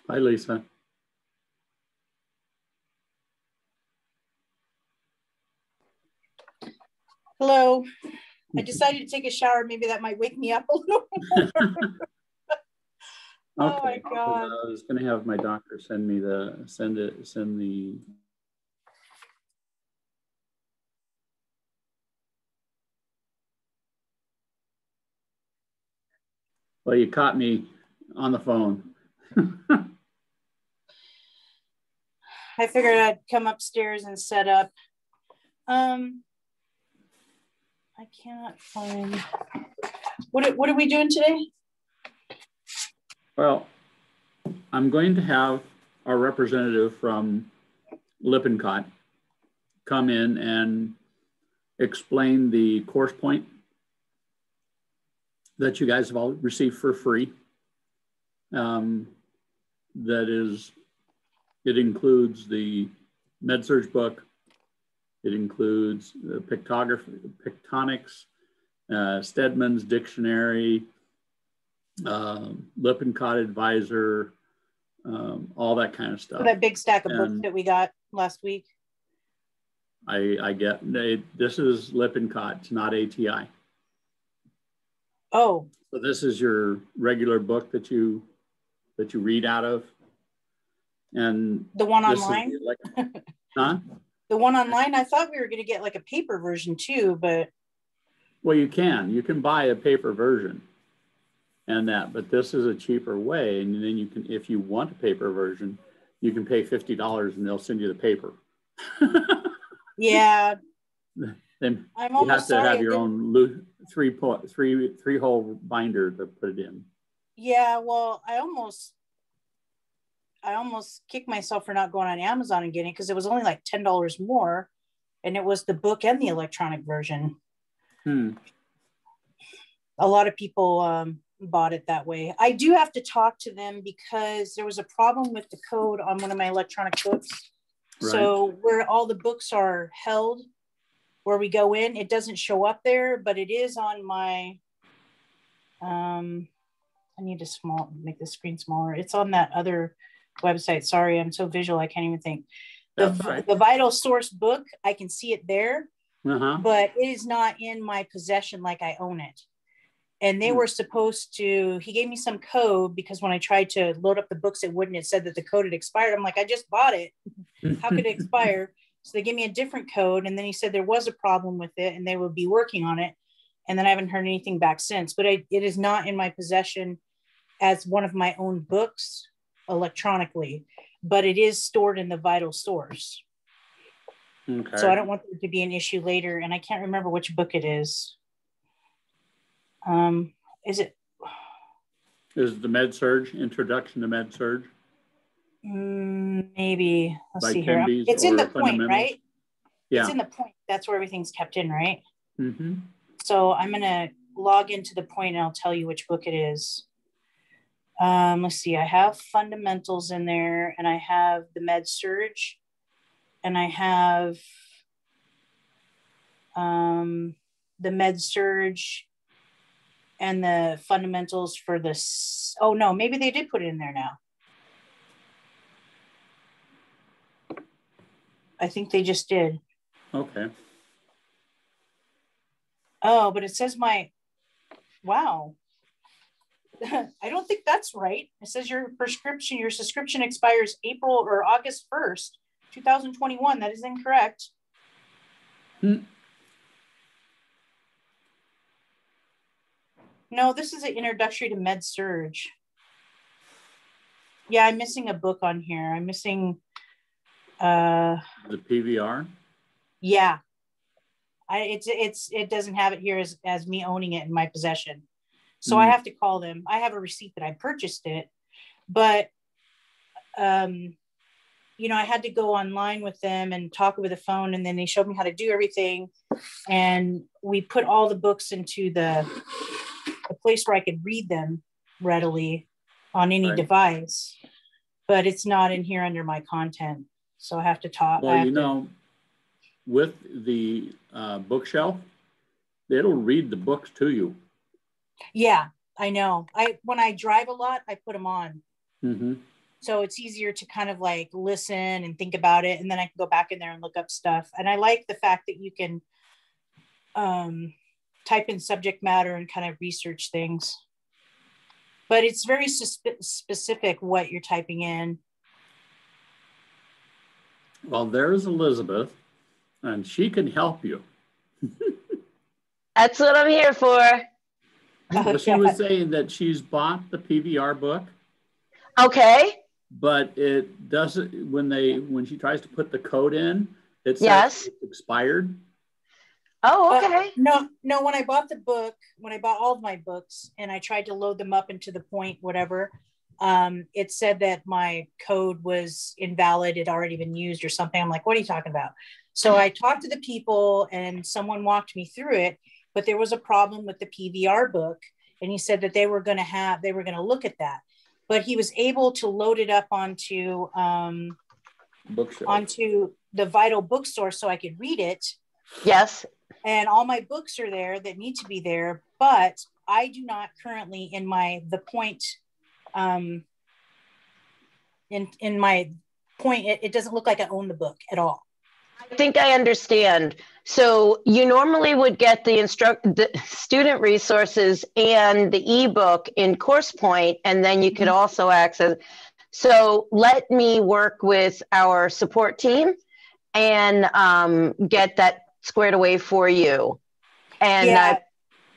Hi, Lisa. Hello. I decided to take a shower. Maybe that might wake me up a little more. Oh my God. I was going to have my doctor send me Well, you caught me on the phone. I figured I'd come upstairs and set up. I cannot find. What are we doing today? Well, I'm going to have our representative from Lippincott come in and explain the course point that you guys have all received for free. It includes the MedSurg book. It includes the pictonics, Stedman's dictionary, Lippincott advisor, all that kind of stuff. So that big stack of books that we got last week. This is Lippincott, it's not ATI. Oh. So this is your regular book that you read out of. And the one online? Huh? The one online? I thought we were going to get like a paper version too, but. Well, you can buy a paper version but this is a cheaper way. And then you can, if you want a paper version, you can pay $50 and they'll send you the paper. Yeah. Then I'm you almost have to have your own three-hole binder to put it in. Yeah, well, I almost kicked myself for not going on Amazon and getting it because it was only like $10 more, and it was the book and the electronic version. A lot of people bought it that way. I do have to talk to them because there was a problem with the code on one of my electronic books. Right. So where all the books are held, where we go in, it doesn't show up there, but it is on my, I need to make the screen smaller. It's on that other website. Sorry, I'm so visual, I can't even think. The Vital Source book, I can see it there, but it is not in my possession like I own it. And they were supposed to, he gave me some code because when I tried to load up the books, it wouldn't. It said that the code had expired. I'm like, I just bought it. How could it expire? So they gave me a different code. And then he said there was a problem with it and they would be working on it. And then I haven't heard anything back since. But it is not in my possession as one of my own books electronically, but it is stored in the Vital Source. Okay. So I don't want there to be an issue later. And I can't remember which book it is. Is it the MedSurg, Introduction to MedSurg? Maybe. Let's see here. It's in the point, right? Yeah. It's in the point. That's where everything's kept in, right? Mm-hmm. So I'm going to log into the point and I'll tell you which book it is. Let's see. I have fundamentals in there and I have the MedSurg and I have the MedSurg and the fundamentals for this. Oh no, maybe they did put it in there now. I think they just did. Okay. Oh, but it says wow. I don't think that's right. It says your subscription expires April or August 1st, 2021. That is incorrect. No, this is an introductory to MedSurg. Yeah, I'm missing a book on here. I'm missing the PVR. Yeah, it doesn't have it here as me owning it in my possession. So I have to call them. I have a receipt that I purchased it, but I had to go online with them and talk over the phone, and then they showed me how to do everything, and we put all the books into the place where I could read them readily on any device, but it's not in here under my content. So I have to talk. Well, with the bookshelf, it'll read the books to you. Yeah, I know. When I drive a lot, I put them on. So it's easier to kind of like listen and think about it. And then I can go back in there and look up stuff. And I like the fact that you can type in subject matter and kind of research things. But it's very specific what you're typing in. Well, there's Elizabeth, and she can help you. That's what I'm here for. Well, she was saying that she's bought the PVR book. Okay. But it doesn't, when she tries to put the code in, it says yes. it's expired. Oh, okay. No, when I bought the book, when I bought all of my books and I tried to load them up into the point, whatever, it said that my code was invalid. It had already been used or something. I'm like, what are you talking about? So I talked to the people and someone walked me through it, but there was a problem with the PVR book. And he said that they were going to look at that, but he was able to load it up onto the Vital bookstore so I could read it. Yes. And all my books are there that need to be there, but I do not currently in the point, in my point, it doesn't look like I own the book at all. I think I understand. So you normally would get the student resources and the ebook in CoursePoint, and then you could also access. So let me work with our support team and get that squared away for you. And yeah.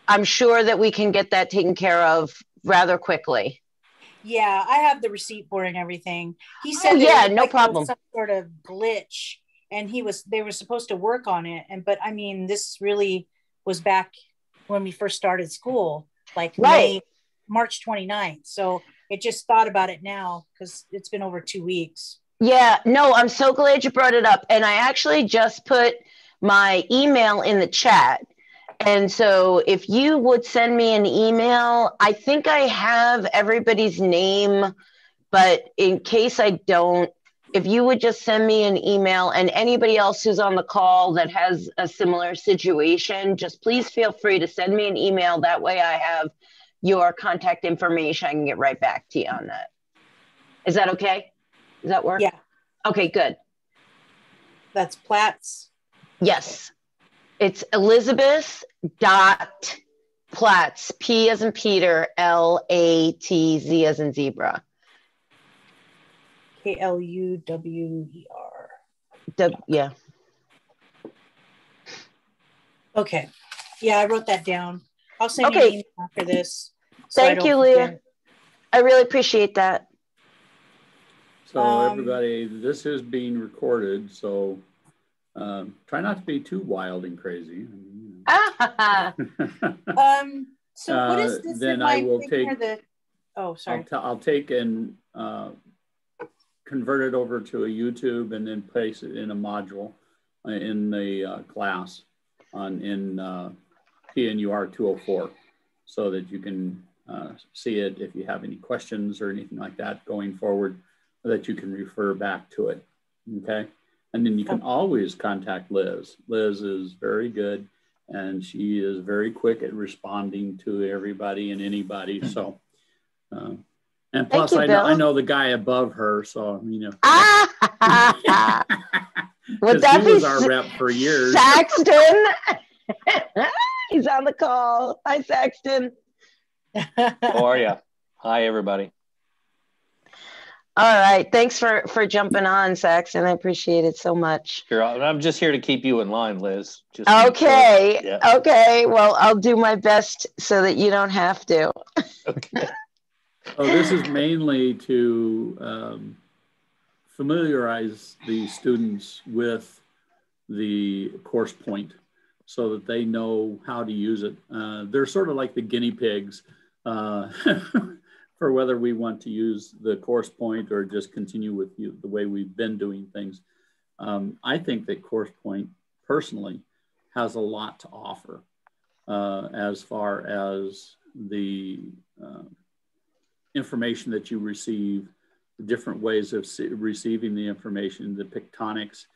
I'm sure that we can get that taken care of rather quickly. Yeah, I have the receipt for it and everything. He said, no problem. Some sort of glitch, and they were supposed to work on it. But I mean, this really was back when we first started school, like right. March 29th. So it just thought about it now because it's been over 2 weeks. Yeah, no, I'm so glad you brought it up. And I actually just put my email in the chat. And so if you would send me an email, I think I have everybody's name, but in case I don't, if you would just send me an email, and anybody else who's on the call that has a similar situation, just please feel free to send me an email. That way I have your contact information. I can get right back to you on that. Is that okay? Does that work? Yeah. Okay, good. That's Platts. Yes. It's Elizabeth.Platts, P as in Peter, L-A-T-Z as in zebra. K-L-U-W-E-R. Yeah. Okay. Yeah, I wrote that down. I'll send you an email after this. Thank you, Leah. I really appreciate that. So everybody, this is being recorded, so try not to be too wild and crazy. So what is this? Then I will take. Oh, sorry. I'll take and convert it over to a YouTube and then place it in a module in the class in PNUR 204, so that you can see it if you have any questions or anything like that going forward, that you can refer back to it. Okay. And then you can always contact Liz. Liz is very good, and she is very quick at responding to everybody and anybody. So, and plus I know the guy above her, so, you know. Would that he was our rep for years. Saxton? He's on the call. Hi, Saxton. How are you? Hi, everybody. All right. Thanks for jumping on, Saxton. I appreciate it so much. Sure. I'm just here to keep you in line, Liz. Just okay. Yeah. Okay. Well, I'll do my best so that you don't have to. Okay. So this is mainly to familiarize the students with the course point so that they know how to use it. They're sort of like the guinea pigs for whether we want to use the course point or just continue with the way we've been doing things. I think that course point personally has a lot to offer as far as the information that you receive, the different ways of receiving the information, the pictonics,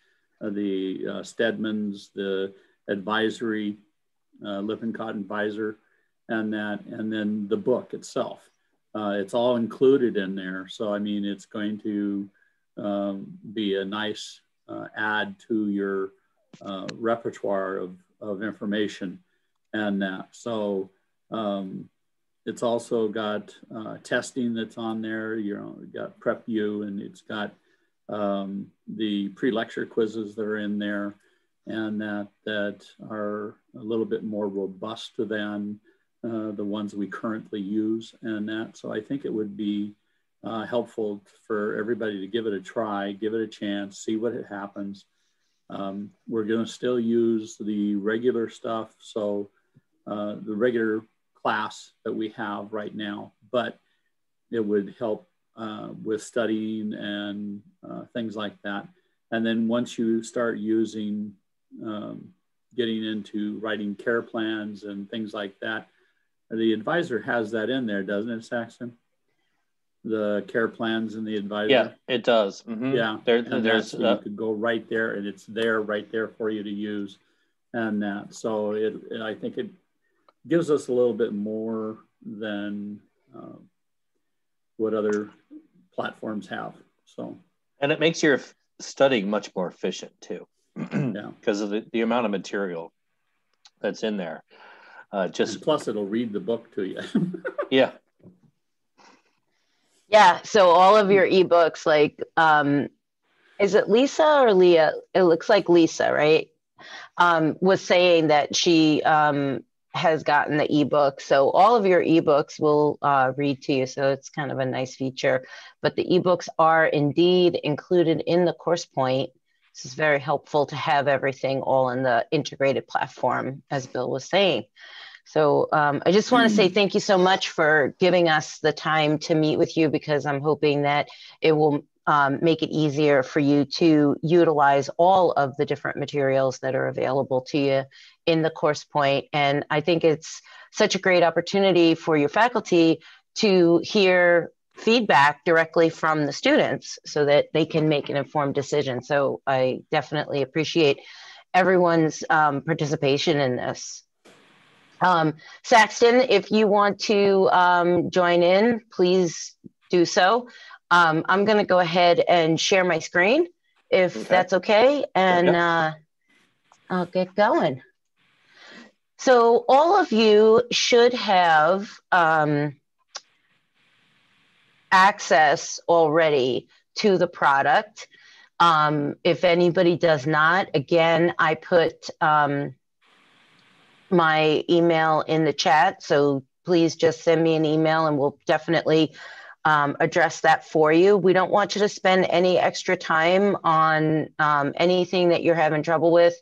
the Stedmans, the advisory, Lippincott advisor, and then the book itself. It's all included in there. So, I mean, it's going to be a nice add to your repertoire of information and that. So it's also got testing that's on there. You know, you got PrepU, and it's got the pre-lecture quizzes that are in there, and that are a little bit more robust than the ones we currently use and that. So I think it would be helpful for everybody to give it a try, give it a chance, see what happens. We're going to still use the regular stuff. So the regular class that we have right now, but it would help with studying and things like that. And then once you start using, getting into writing care plans and things like that, the advisor has that in there, doesn't it, Saxon? The care plans and the advisor. Yeah, it does. Mm-hmm. Yeah, there's you could go right there, and it's there right there for you to use, and that. So I think it gives us a little bit more than what other platforms have. So, and it makes your studying much more efficient too. Yeah, because of the amount of material that's in there. And plus, it'll read the book to you. Yeah. Yeah. So all of your ebooks, like, is it Lisa or Leah? It looks like Lisa, right? Was saying that she has gotten the ebook. So all of your ebooks will read to you. So it's kind of a nice feature. But the ebooks are indeed included in the course point. This is very helpful to have everything all in the integrated platform, as Bill was saying. So I just want to say thank you so much for giving us the time to meet with you, because I'm hoping that it will make it easier for you to utilize all of the different materials that are available to you in the course point. And I think it's such a great opportunity for your faculty to hear feedback directly from the students so that they can make an informed decision. So I definitely appreciate everyone's participation in this. Saxton, if you want to join in, please do so. I'm going to go ahead and share my screen, if that's okay, and I'll get going. So all of you should have access already to the product. If anybody does not, again, I put my email in the chat, so please just send me an email and we'll definitely address that for you. We don't want you to spend any extra time on anything that you're having trouble with.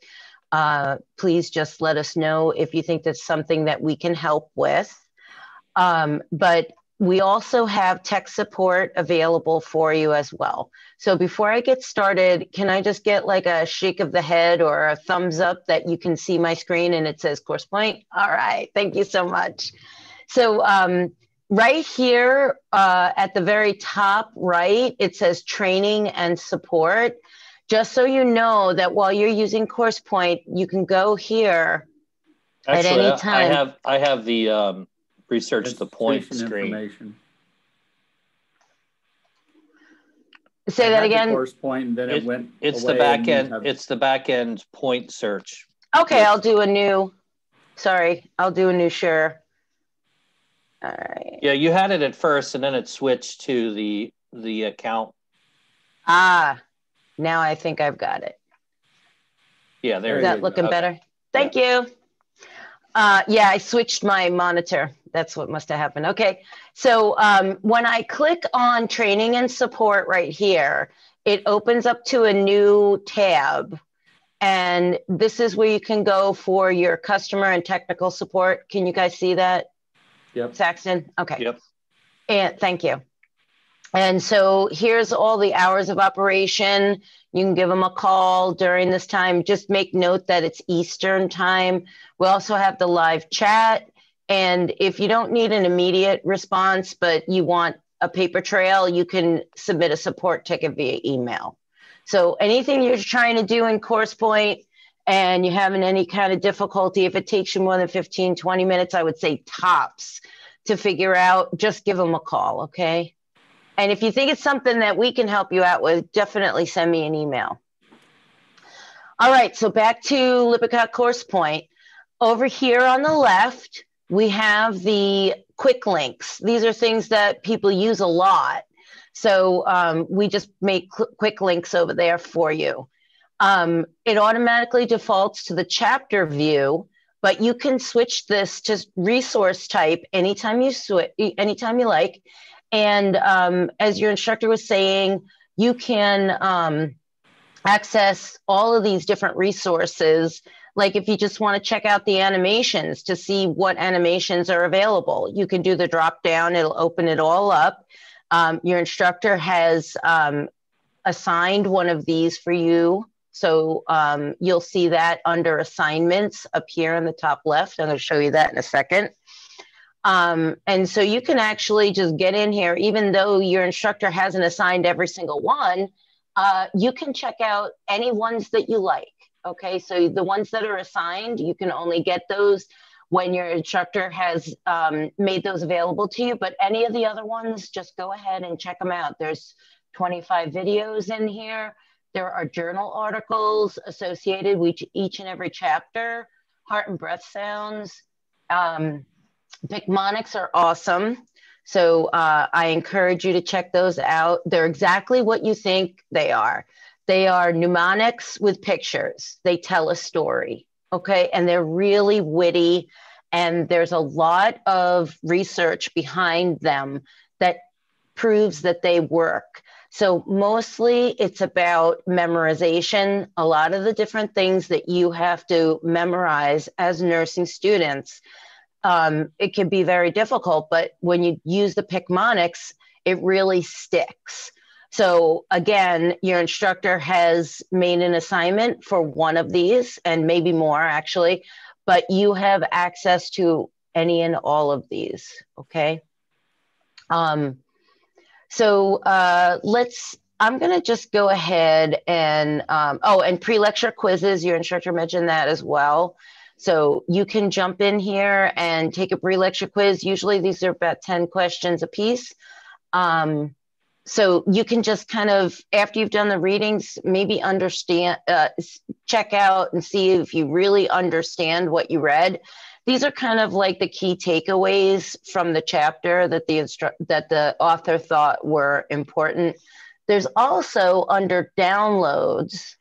Please just let us know if you think that's something that we can help with. But we also have tech support available for you as well. So before I get started, can I just get like a shake of the head or a thumbs up that you can see my screen and it says Course Point? All right, thank you so much. So right here at the very top right, it says training and support. Just so you know that while you're using Course Point, you can go here at any time. I have the research the point screen. Say that again. Course point, and then it went. It's the back end. It's the back end point search. Okay, I'll do a new. Sorry, I'll do a new share. All right. Yeah, you had it at first, and then it switched to the account. Ah, now I think I've got it. Yeah, there. Is that looking better? Thank you. Yeah, I switched my monitor. That's what must have happened. Okay, so when I click on training and support right here, it opens up to a new tab. And this is where you can go for your customer and technical support. Can you guys see that? Yep. Saxton? Okay. Yep. And thank you. And so here's all the hours of operation. You can give them a call during this time. Just make note that it's Eastern time. We also have the live chat. And if you don't need an immediate response, but you want a paper trail, you can submit a support ticket via email. So anything you're trying to do in Course Point and you're having any kind of difficulty, if it takes you more than 15, 20 minutes, I would say tops, to figure out, just give them a call, okay? And if you think it's something that we can help you out with, definitely send me an email. All right, so back to Lippincott Course Point. Over here on the left, we have the quick links. These are things that people use a lot. So we just make quick links over there for you. It automatically defaults to the chapter view, but you can switch this to resource type anytime you like. And as your instructor was saying, you can access all of these different resources. Like if you just want to check out the animations to see what animations are available, you can do the drop down, it'll open it all up. Your instructor has assigned one of these for you. So you'll see that under assignments up here in the top left. I'm going to show you that in a second. And so you can actually just get in here, even though your instructor hasn't assigned every single one, you can check out any ones that you like. Okay, so the ones that are assigned, you can only get those when your instructor has made those available to you, but any of the other ones, just go ahead and check them out. There's 25 videos in here. There are journal articles associated with each and every chapter, heart and breath sounds. Picmonics are awesome. So I encourage you to check those out. They're exactly what you think they are. They are mnemonics with pictures. They tell a story, okay? And they're really witty, and there's a lot of research behind them that proves that they work. So mostly it's about memorization. A lot of the different things that you have to memorize as nursing students, it can be very difficult, but when you use the Picmonics, it really sticks. So again, your instructor has made an assignment for one of these, and maybe more actually, but you have access to any and all of these, okay? I'm gonna just go ahead and, and pre-lecture quizzes, your instructor mentioned that as well. So you can jump in here and take a pre-lecture quiz. Usually these are about 10 questions a piece. So you can just kind of, after you've done the readings, maybe understand, check out and see if you really understand what you read. These are kind of like the key takeaways from the chapter that the author thought were important. There's also under downloads,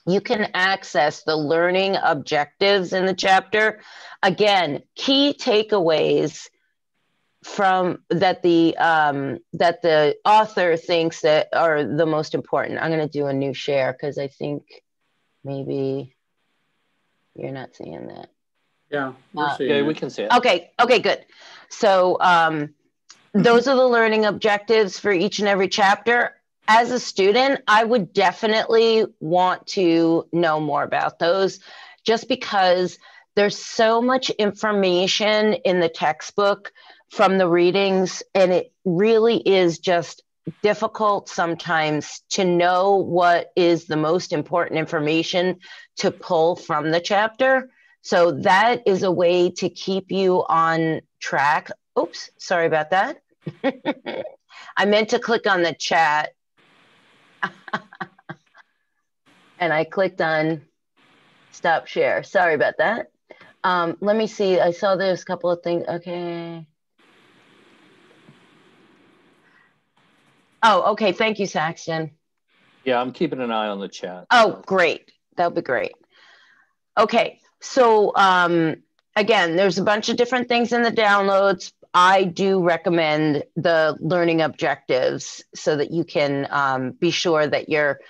you can access the learning objectives in the chapter. Again, key takeaways from that the author thinks that are the most important. I'm going to do a new share because I think maybe you're not seeing that. Yeah, we're seeing yeah, it. we can see it. Okay, good. So those are the learning objectives for each and every chapter. As a student, I would definitely want to know more about those, just because there's so much information in the textbook from the readings, and it really is just difficult sometimes to know what is the most important information to pull from the chapter. So that is a way to keep you on track. Oops, sorry about that. I meant to click on the chat. And I clicked on stop share. Sorry about that. Let me see. I saw there's a couple of things. Okay. Oh, okay. Thank you, Saxton. Yeah, I'm keeping an eye on the chat. Oh, great. That would be great. Okay. So again, there's a bunch of different things in the downloads. I do recommend the learning objectives so that you can be sure that you're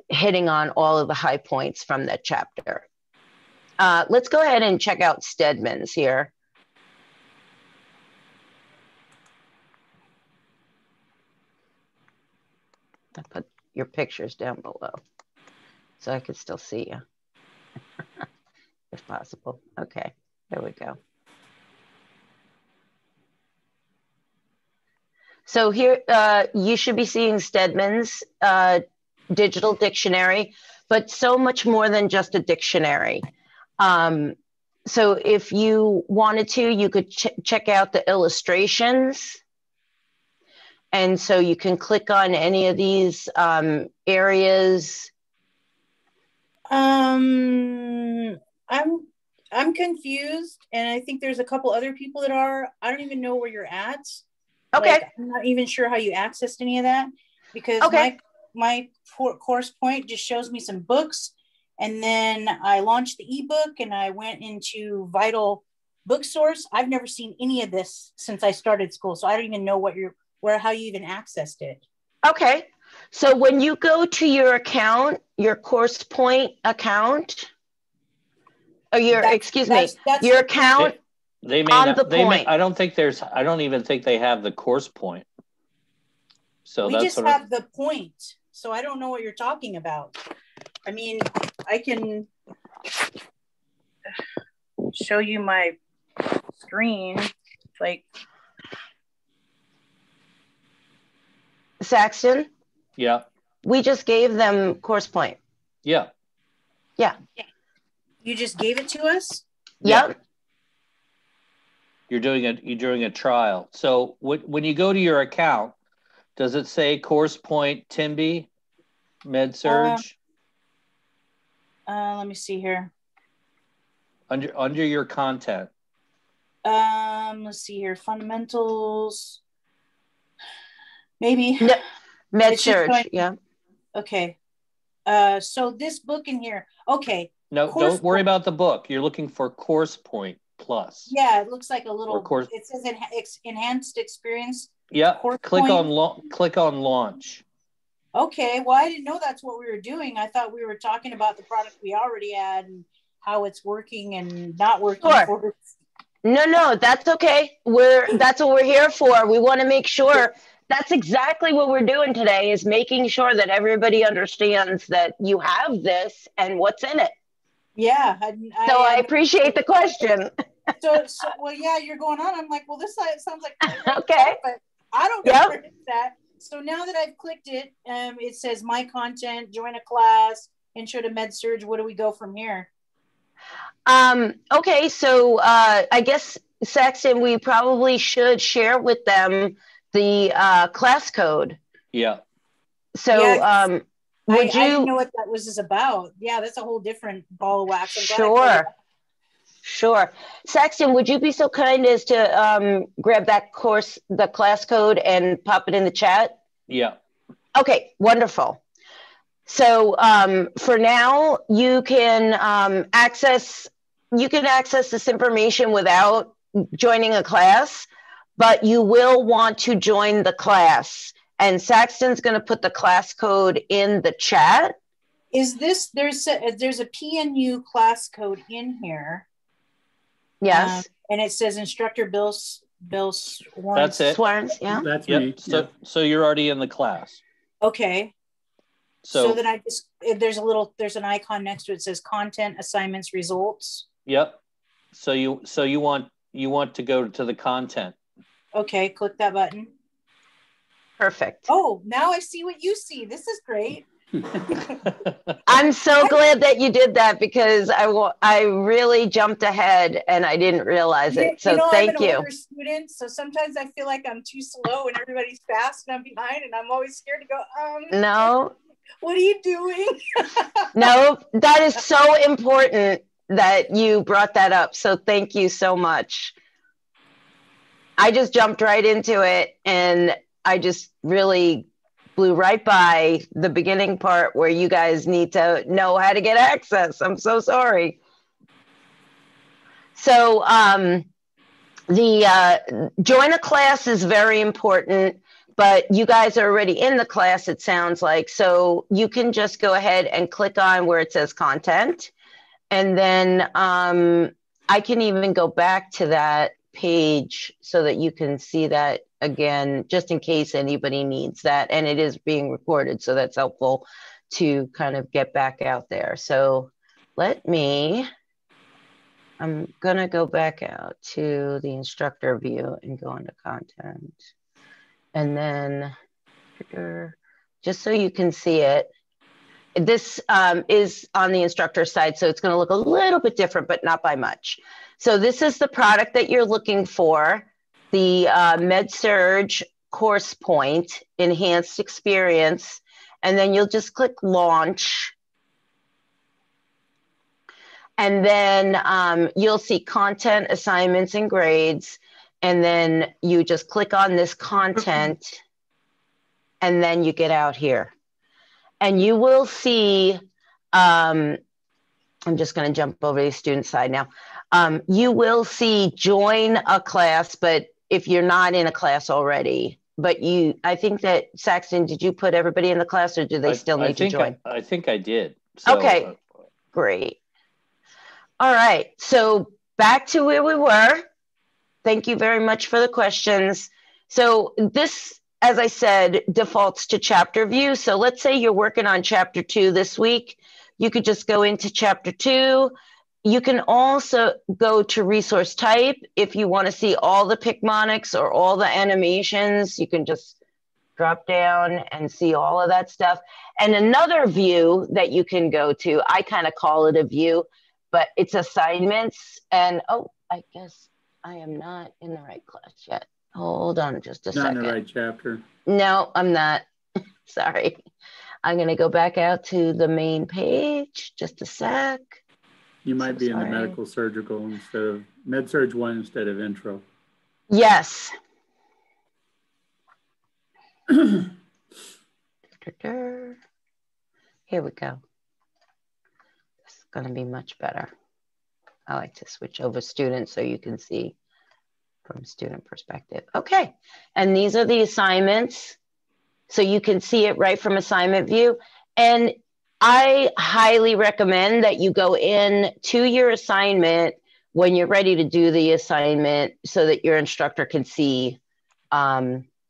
hitting on all of the high points from that chapter. Let's go ahead and check out Stedman's here. I put your pictures down below so I could still see you if possible. Okay, there we go. So here, you should be seeing Stedman's digital dictionary, but so much more than just a dictionary. So if you wanted to, you could check out the illustrations. And so you can click on any of these areas. I'm confused, and I think there's a couple other people that are. I don't even know where you're at. Okay. Like, I'm not even sure how you accessed any of that, because my course point just shows me some books, and then I launched the ebook and I went into Vital Book Source. I've never seen any of this since I started school, so I don't even know how you even accessed it. Okay. So when you go to your account, your course point account, or your your account they may on not, the they point. may, I don't even think they have the course point. So we just have the point. So I don't know what you're talking about. I mean, I can show you my screen, like. Saxton? Yeah. We just gave them course point. Yeah. Yeah. You just gave it to us? Yep. Yeah. You're doing a trial. So when you go to your account, does it say course point Timby MedSurg? Let me see here. Under your content. Let's see here. Fundamentals. Maybe. No, MedSurg. Yeah. Okay. So this book in here. Okay. No, don't worry about the book. You're looking for course point plus. Yeah, it looks like a little course. It says enhanced experience. Yeah. Click on launch. Okay. Well, I didn't know that's what we were doing. I thought we were talking about the product we already had and how it's working and not working for us. No, that's okay. That's what we're here for. We want to make sure. That's exactly what we're doing today, is making sure that everybody understands that you have this and what's in it. Yeah. I appreciate the question. So well, yeah, you're going on. I'm like, well, this sounds like okay, but I don't know where it's at. So now that I've clicked it, it says my content, join a class, intro to MedSurg. What do we go from here? Okay, so I guess, Saxton, we probably should share with them the class code. Yeah. So yeah, would you? I didn't know what that was about. Yeah, that's a whole different ball of wax. Sure. Saxton, would you be so kind as to grab the class code and pop it in the chat? Yeah. Okay, wonderful. So for now, you can access this information without joining a class, but you will want to join the class. And Saxton's going to put the class code in the chat. Is this, there's a PNU class code in here. Yes. And it says instructor Bill Swarns. That's it. Swarns, yeah. That's me. So you're already in the class. Okay. So then there's an icon next to it that says content, assignments, results. Yep. So you want to go to the content. Okay, click that button. Perfect. Oh, now I see what you see. This is great. I'm so glad that you did that, because I really jumped ahead and I didn't realize it. So thank you. I'm an older student, so sometimes I feel like I'm too slow and everybody's fast and I'm behind, and I'm always scared to go, No. What are you doing? No, that is so important that you brought that up. So thank you so much. I just jumped right into it, and I just really blew right by the beginning part where you guys need to know how to get access. I'm so sorry. So the join a class is very important, but you guys are already in the class, it sounds like. So you can just go ahead and click on where it says content. And then I can even go back to that page so that you can see that again, just in case anybody needs that. And it is being recorded, so that's helpful to kind of get back out there. So I'm gonna go back out to the instructor view and go into content. And then just so you can see it, this is on the instructor side, so it's going to look a little bit different, but not by much. So this is the product that you're looking for, the MedSurge Course Point Enhanced Experience, and then you'll just click Launch. And then you'll see Content, Assignments, and Grades, and then you just click on this Content, and then you get out here. And you will see, I'm just going to jump over to the student side now. You will see join a class, but if you're not in a class already, but I think that, Saxton, did you put everybody in the class, or do they still need to join? I think I did. So, okay, great. All right, so back to where we were. Thank you very much for the questions. So this, as I said, defaults to chapter view. So let's say you're working on chapter 2 this week. You could just go into chapter 2. You can also go to resource type. If you want to see all the Picmonics or all the animations, you can just drop down and see all of that stuff. And another view that you can go to, I kind of call it a view, but it's assignments. And oh, I guess I am not in the right class yet. Hold on just a second. Not in the right chapter. No, I'm not. Sorry. I'm going to go back out to the main page. Just a sec. You might be in the medical surgical instead of MedSurge 1 instead of intro. Yes. Here we go. This is going to be much better. I like to switch over students so you can see from student perspective. Okay, and these are the assignments. So you can see it right from assignment view. And I highly recommend that you go in to your assignment when you're ready to do the assignment so that your instructor can see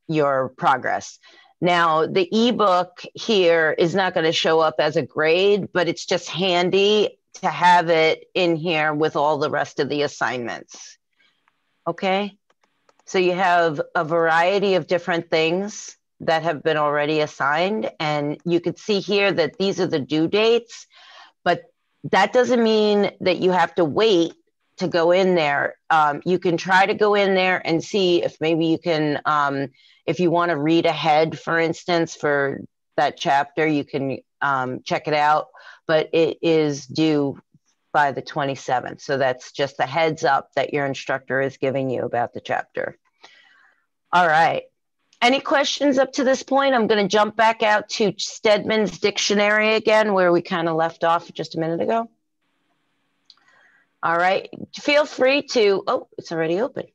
your progress. Now, the ebook here is not going to show up as a grade, but it's just handy to have it in here with all the rest of the assignments. Okay, so you have a variety of different things that have been already assigned, and you could see here that these are the due dates, but that doesn't mean that you have to wait to go in there. You can try to go in there and see if maybe you can, if you want to read ahead, for instance, for that chapter, you can check it out, but it is due by the 27th. So that's just a heads up that your instructor is giving you about the chapter. All right. Any questions up to this point? I'm going to jump back out to Stedman's dictionary again, where we kind of left off just a minute ago. All right. Feel free to, oh, it's already open.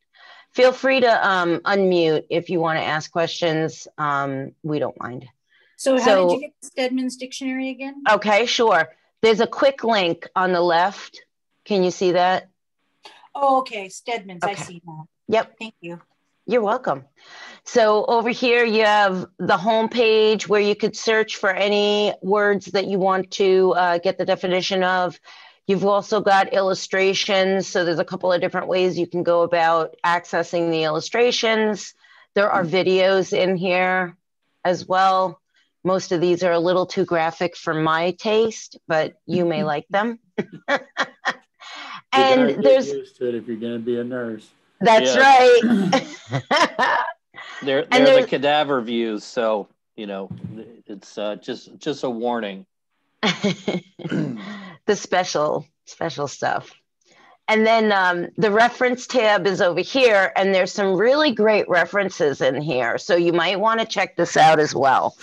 Feel free to unmute if you want to ask questions. We don't mind. So how did you get Stedman's dictionary again? Okay, sure. There's a quick link on the left. Can you see that? Oh, okay. Stedman's. Okay. I see now. Yep. Thank you. You're welcome. So over here, you have the home page where you could search for any words that you want to get the definition of. You've also got illustrations. So there's a couple of different ways you can go about accessing the illustrations. There are videos in here as well. Most of these are a little too graphic for my taste, but you may like them. And there's used to it if you're going to be a nurse. That's right. they're the cadaver views, so you know it's just a warning. The special stuff. And then the reference tab is over here, and there's some really great references in here. So you might want to check this out as well.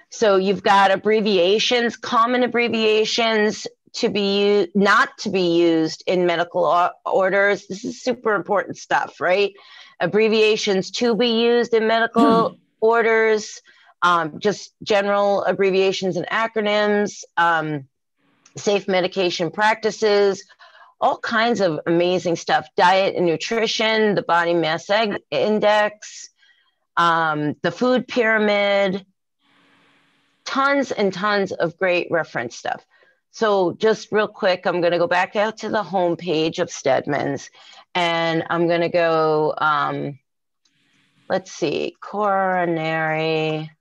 So you've got abbreviations, common abbreviations not to be used in medical orders. This is super important stuff, right? Abbreviations to be used in medical orders, just general abbreviations and acronyms, safe medication practices, all kinds of amazing stuff. Diet and nutrition, the body mass index, the food pyramid, tons and tons of great reference stuff. So just real quick, I'm going to go back out to the home page of Stedman's, and I'm going to go, let's see, coronary.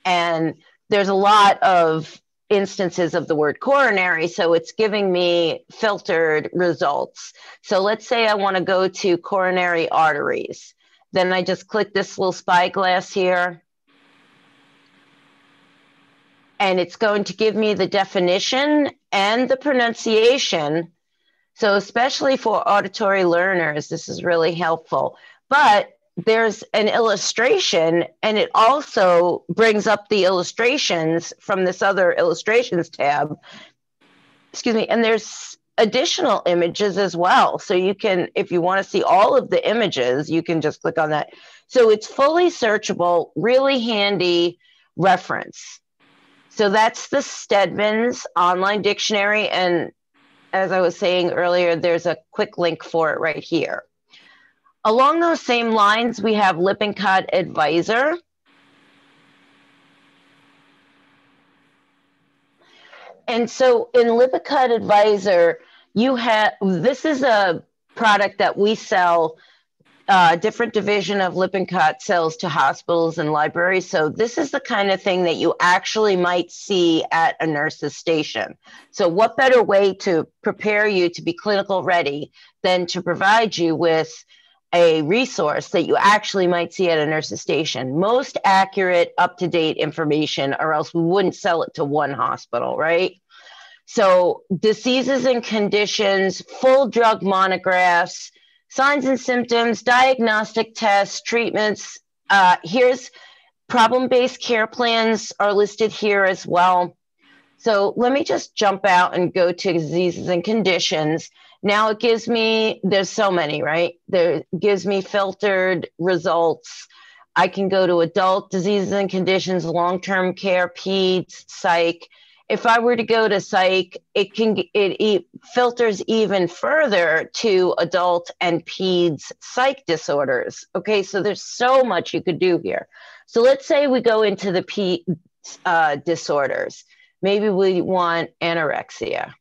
And there's a lot of instances of the word coronary, so it's giving me filtered results. So let's say I want to go to coronary arteries. Then I just click this little spyglass here, and it's going to give me the definition and the pronunciation. So especially for auditory learners, this is really helpful. But there's an illustration, and it also brings up the illustrations from this other illustrations tab. Excuse me. And there's additional images as well. So you can, if you want to see all of the images, you can just click on that. So it's fully searchable, really handy reference. So that's the Stedman's online dictionary. And as I was saying earlier, there's a quick link for it right here. Along those same lines, we have Lippincott Advisor. And so in Lippincott Advisor, you have, this is a product that we sell, different division of Lippincott sells to hospitals and libraries. So this is the kind of thing that you actually might see at a nurse's station. So what better way to prepare you to be clinical ready than to provide you with a resource that you actually might see at a nurse's station. Most accurate, up-to-date information, or else we wouldn't sell it to one hospital, right? So diseases and conditions, full drug monographs, signs and symptoms, diagnostic tests, treatments. Here's problem-based care plans are listed here as well. So let me just jump out and go to diseases and conditions. Now it gives me, there's so many, right? There gives me filtered results. I can go to adult diseases and conditions, long-term care, peds, psych. If I were to go to psych, it filters even further to adult and peds psych disorders. Okay, so there's so much you could do here. So let's say we go into the peds disorders. Maybe we want anorexia.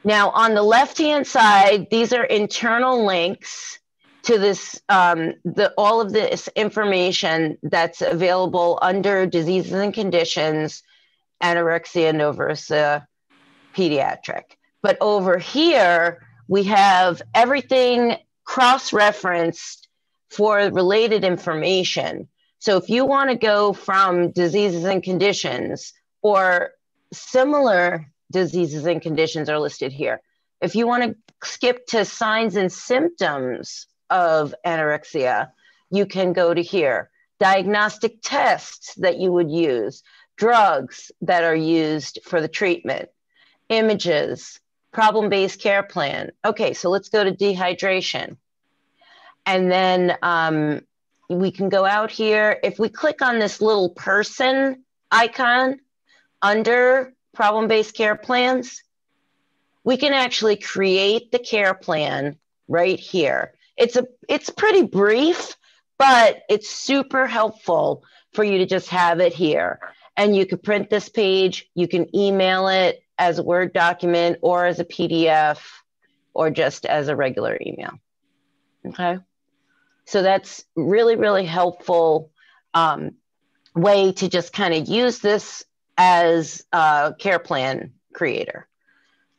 Now, on the left-hand side, these are internal links to this, all of this information that's available under diseases and conditions, anorexia nervosa, pediatric. But over here, we have everything cross-referenced for related information. So if you want to go from diseases and conditions, or similar diseases and conditions are listed here. If you want to skip to signs and symptoms of anorexia, you can go to here. Diagnostic tests that you would use, drugs that are used for the treatment, images, problem-based care plan. Okay, so let's go to dehydration. And then we can go out here. If we click on this little person icon under problem-based care plans, we can actually create the care plan right here. It's pretty brief, but it's super helpful for you to just have it here. And you can print this page, you can email it as a Word document or as a PDF or just as a regular email, okay? So that's really, really helpful way to just kind of use this as a care plan creator.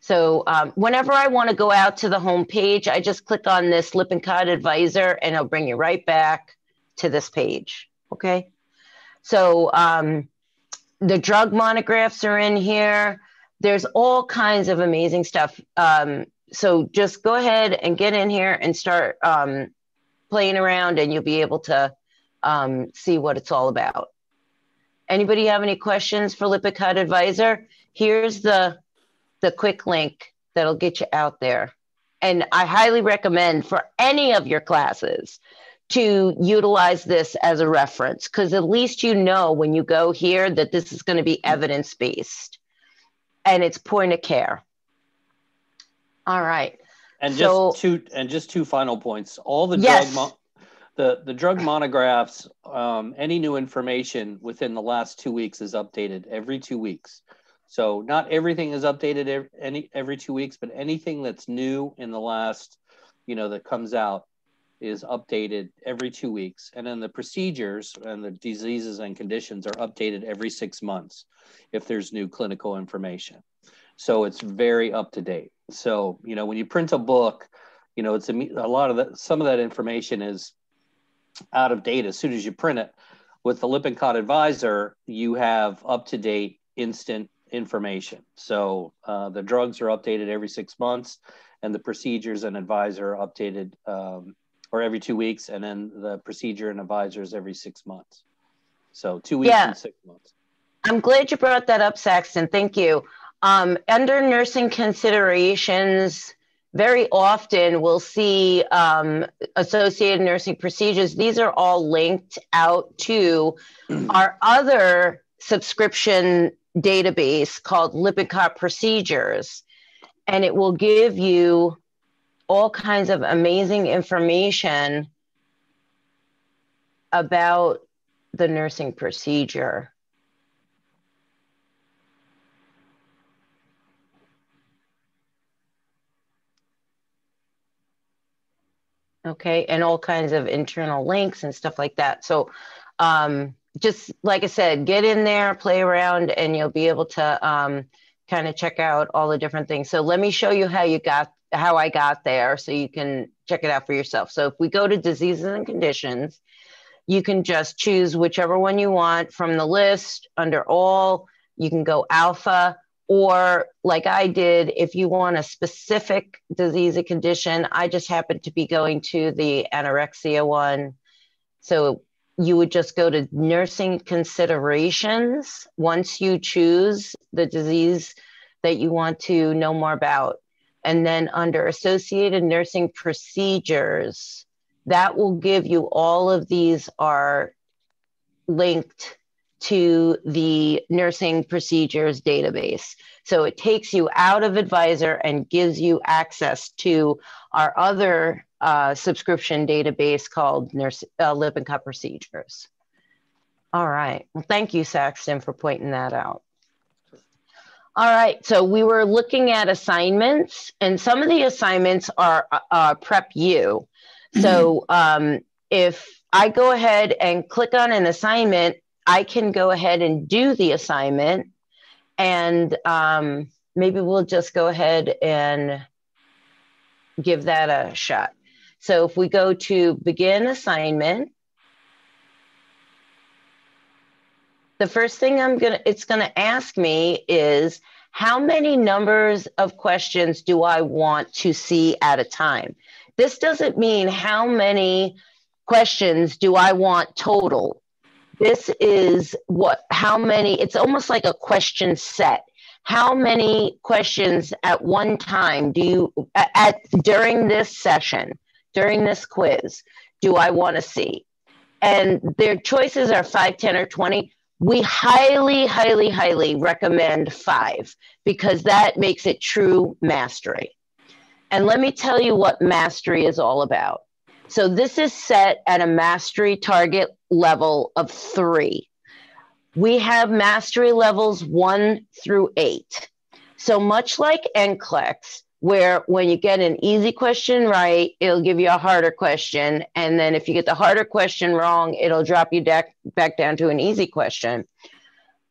So whenever I want to go out to the home page, I just click on this Lippincott Advisor and it'll bring you right back to this page, okay? So the drug monographs are in here. There's all kinds of amazing stuff. So just go ahead and get in here and start playing around and you'll be able to see what it's all about. Anybody have any questions for Lippincott Advisor? Here's the quick link that'll get you out there. And I highly recommend for any of your classes to utilize this as a reference, because at least you know when you go here that this is going to be evidence-based and it's point of care. All right. And so, just two final points. All the yes. the drug monographs, any new information within the last 2 weeks is updated every 2 weeks. So not everything is updated every 2 weeks, but anything that's new in the last, that comes out is updated every 2 weeks. And then the procedures and the diseases and conditions are updated every 6 months if there's new clinical information. So it's very up to date. So, you know, when you print a book, you know, it's a lot of that, some of that information is out of date as soon as you print it. With the Lippincott Advisor, you have up-to-date instant information. So the drugs are updated every 6 months, and the procedures and advisor are updated or every 2 weeks, and then the procedure and advisors every 6 months. So 2 weeks and 6 months. I'm glad you brought that up, Saxton. Thank you. Under nursing considerations, very often we'll see associated nursing procedures. These are all linked out to our other subscription database called Lippincott Procedures. And it will give you all kinds of amazing information about the nursing procedure. Okay, and all kinds of internal links and stuff like that. So just like I said, get in there, play around, and you'll be able to kind of check out all the different things. So let me show you how I got there so you can check it out for yourself. So if we go to diseases and conditions, you can just choose whichever one you want from the list. Under all, you can go alpha, or like I did, if you want a specific disease or condition, I just happened to be going to the anorexia one. So you would just go to nursing considerations once you choose the disease that you want to know more about. And then under associated nursing procedures, that will give you all of these are linked to the nursing procedures database. So it takes you out of Advisor and gives you access to our other subscription database called Lippincott Procedures. All right. Well, thank you, Saxton, for pointing that out. All right. So we were looking at assignments, and some of the assignments are Prep U. So if I go ahead and click on an assignment, I can go ahead and do the assignment, and maybe we'll just go ahead and give that a shot. So if we go to begin assignment, the first thing it's gonna ask me is, how many numbers of questions do I want to see at a time? This doesn't mean how many questions do I want total. This is how many, it's almost like a question set. How many questions at one time do you, during this session, during this quiz, do I want to see? And their choices are 5, 10, or 20. We highly, highly, highly recommend 5 because that makes it true mastery. And let me tell you what mastery is all about. So this is set at a mastery target level of 3. We have mastery levels 1 through 8. So much like NCLEX, where when you get an easy question right, it'll give you a harder question. And then if you get the harder question wrong, it'll drop you back down to an easy question.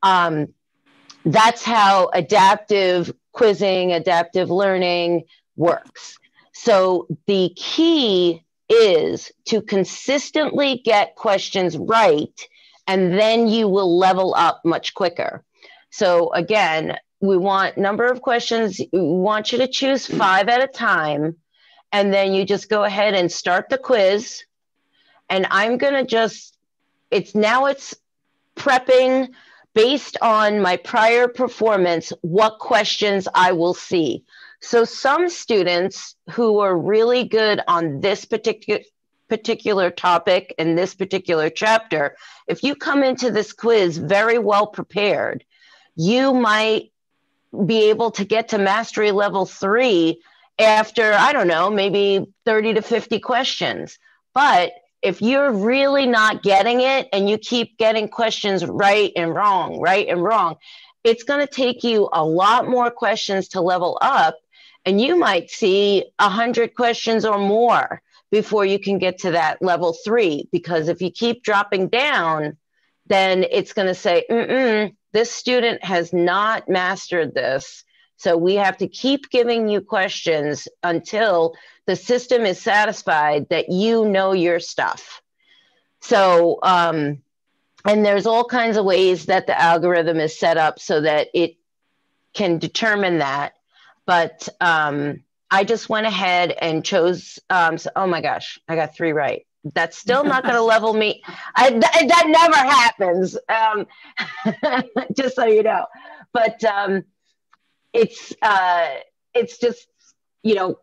That's how adaptive quizzing, adaptive learning works. So the key is to consistently get questions right, and then you will level up much quicker. So again, we want number of questions. We want you to choose 5 at a time, and then you just go ahead and start the quiz. And I'm gonna it's prepping based on my prior performance, what questions I will see. So some students who are really good on this particular topic and this particular chapter, if you come into this quiz very well prepared, you might be able to get to mastery level 3 after, I don't know, maybe 30 to 50 questions. But if you're really not getting it and you keep getting questions right and wrong, it's going to take you a lot more questions to level up. And you might see 100 questions or more before you can get to that level 3. Because if you keep dropping down, then it's going to say, this student has not mastered this. So we have to keep giving you questions until the system is satisfied that you know your stuff. So, and there's all kinds of ways that the algorithm is set up so that it can determine that. But I just went ahead and chose, oh my gosh, I got 3 right. That's still not going to level me. That never happens, just so you know. But it's just, you know,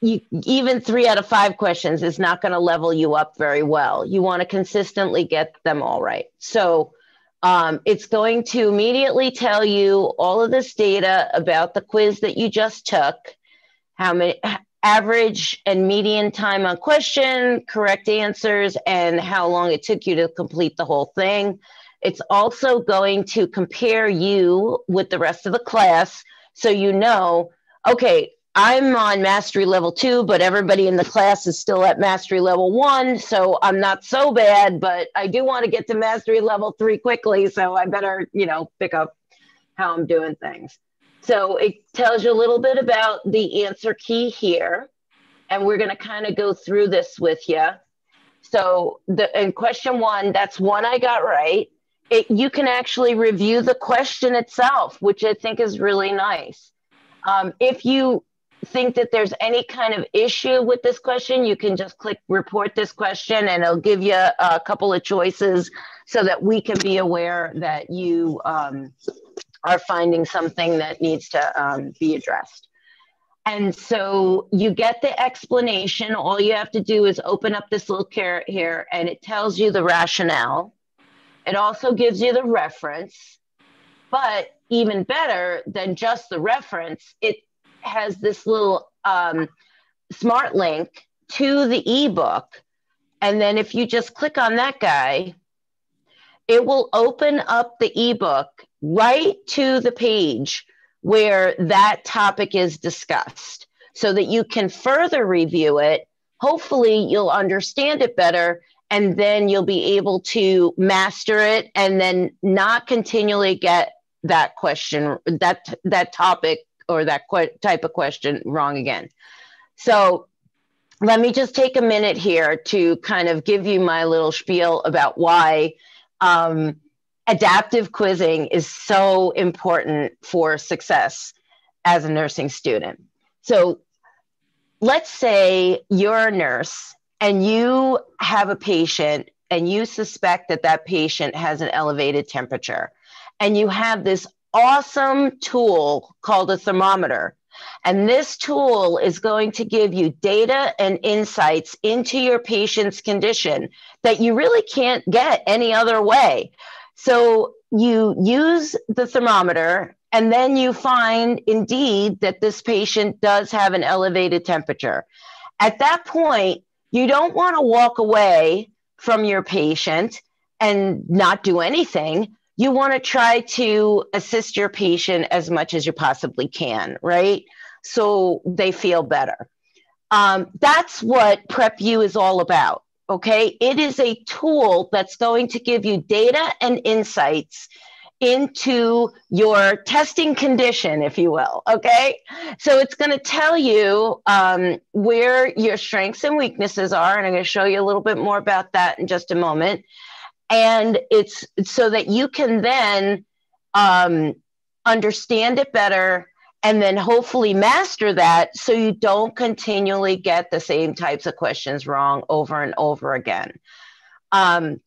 even 3 out of 5 questions is not going to level you up very well. You want to consistently get them all right. So it's going to immediately tell you all of this data about the quiz that you just took, how many average and median time on question, correct answers, and how long it took you to complete the whole thing. It's also going to compare you with the rest of the class, so you know, okay, I'm on mastery level 2, but everybody in the class is still at mastery level 1. So I'm not so bad, but I do want to get to mastery level 3 quickly. So I better, you know, pick up how I'm doing things. So it tells you a little bit about the answer key here. And we're going to kind of go through this with you. So in question 1, that's one I got right. You can actually review the question itself, which I think is really nice. If you think that there's any kind of issue with this question, you can just click report this question and it'll give you a couple of choices so that we can be aware that you are finding something that needs to be addressed. And so you get the explanation. All you have to do is open up this little caret here and it tells you the rationale. It also gives you the reference, but even better than just the reference, it has this little smart link to the ebook. And then if you just click on that guy, it will open up the ebook right to the page where that topic is discussed so that you can further review it. Hopefully you'll understand it better, and then you'll be able to master it and then not continually get that question, that topic or that type of question wrong again. So let me just take a minute here to kind of give you my little spiel about why adaptive quizzing is so important for success as a nursing student. So let's say you're a nurse and you have a patient and you suspect that that patient has an elevated temperature, and you have this awesome tool called a thermometer. And this tool is going to give you data and insights into your patient's condition that you really can't get any other way. So you use the thermometer, and then you find indeed that this patient does have an elevated temperature. At that point, you don't want to walk away from your patient and not do anything. You want to try to assist your patient as much as you possibly can, right? So they feel better. That's what PrepU is all about, okay? It is a tool that's going to give you data and insights into your testing condition, if you will, okay? So it's going to tell you where your strengths and weaknesses are, and I'm going to show you a little bit more about that in just a moment. And it's so that you can then understand it better and then hopefully master that so you don't continually get the same types of questions wrong over and over again. And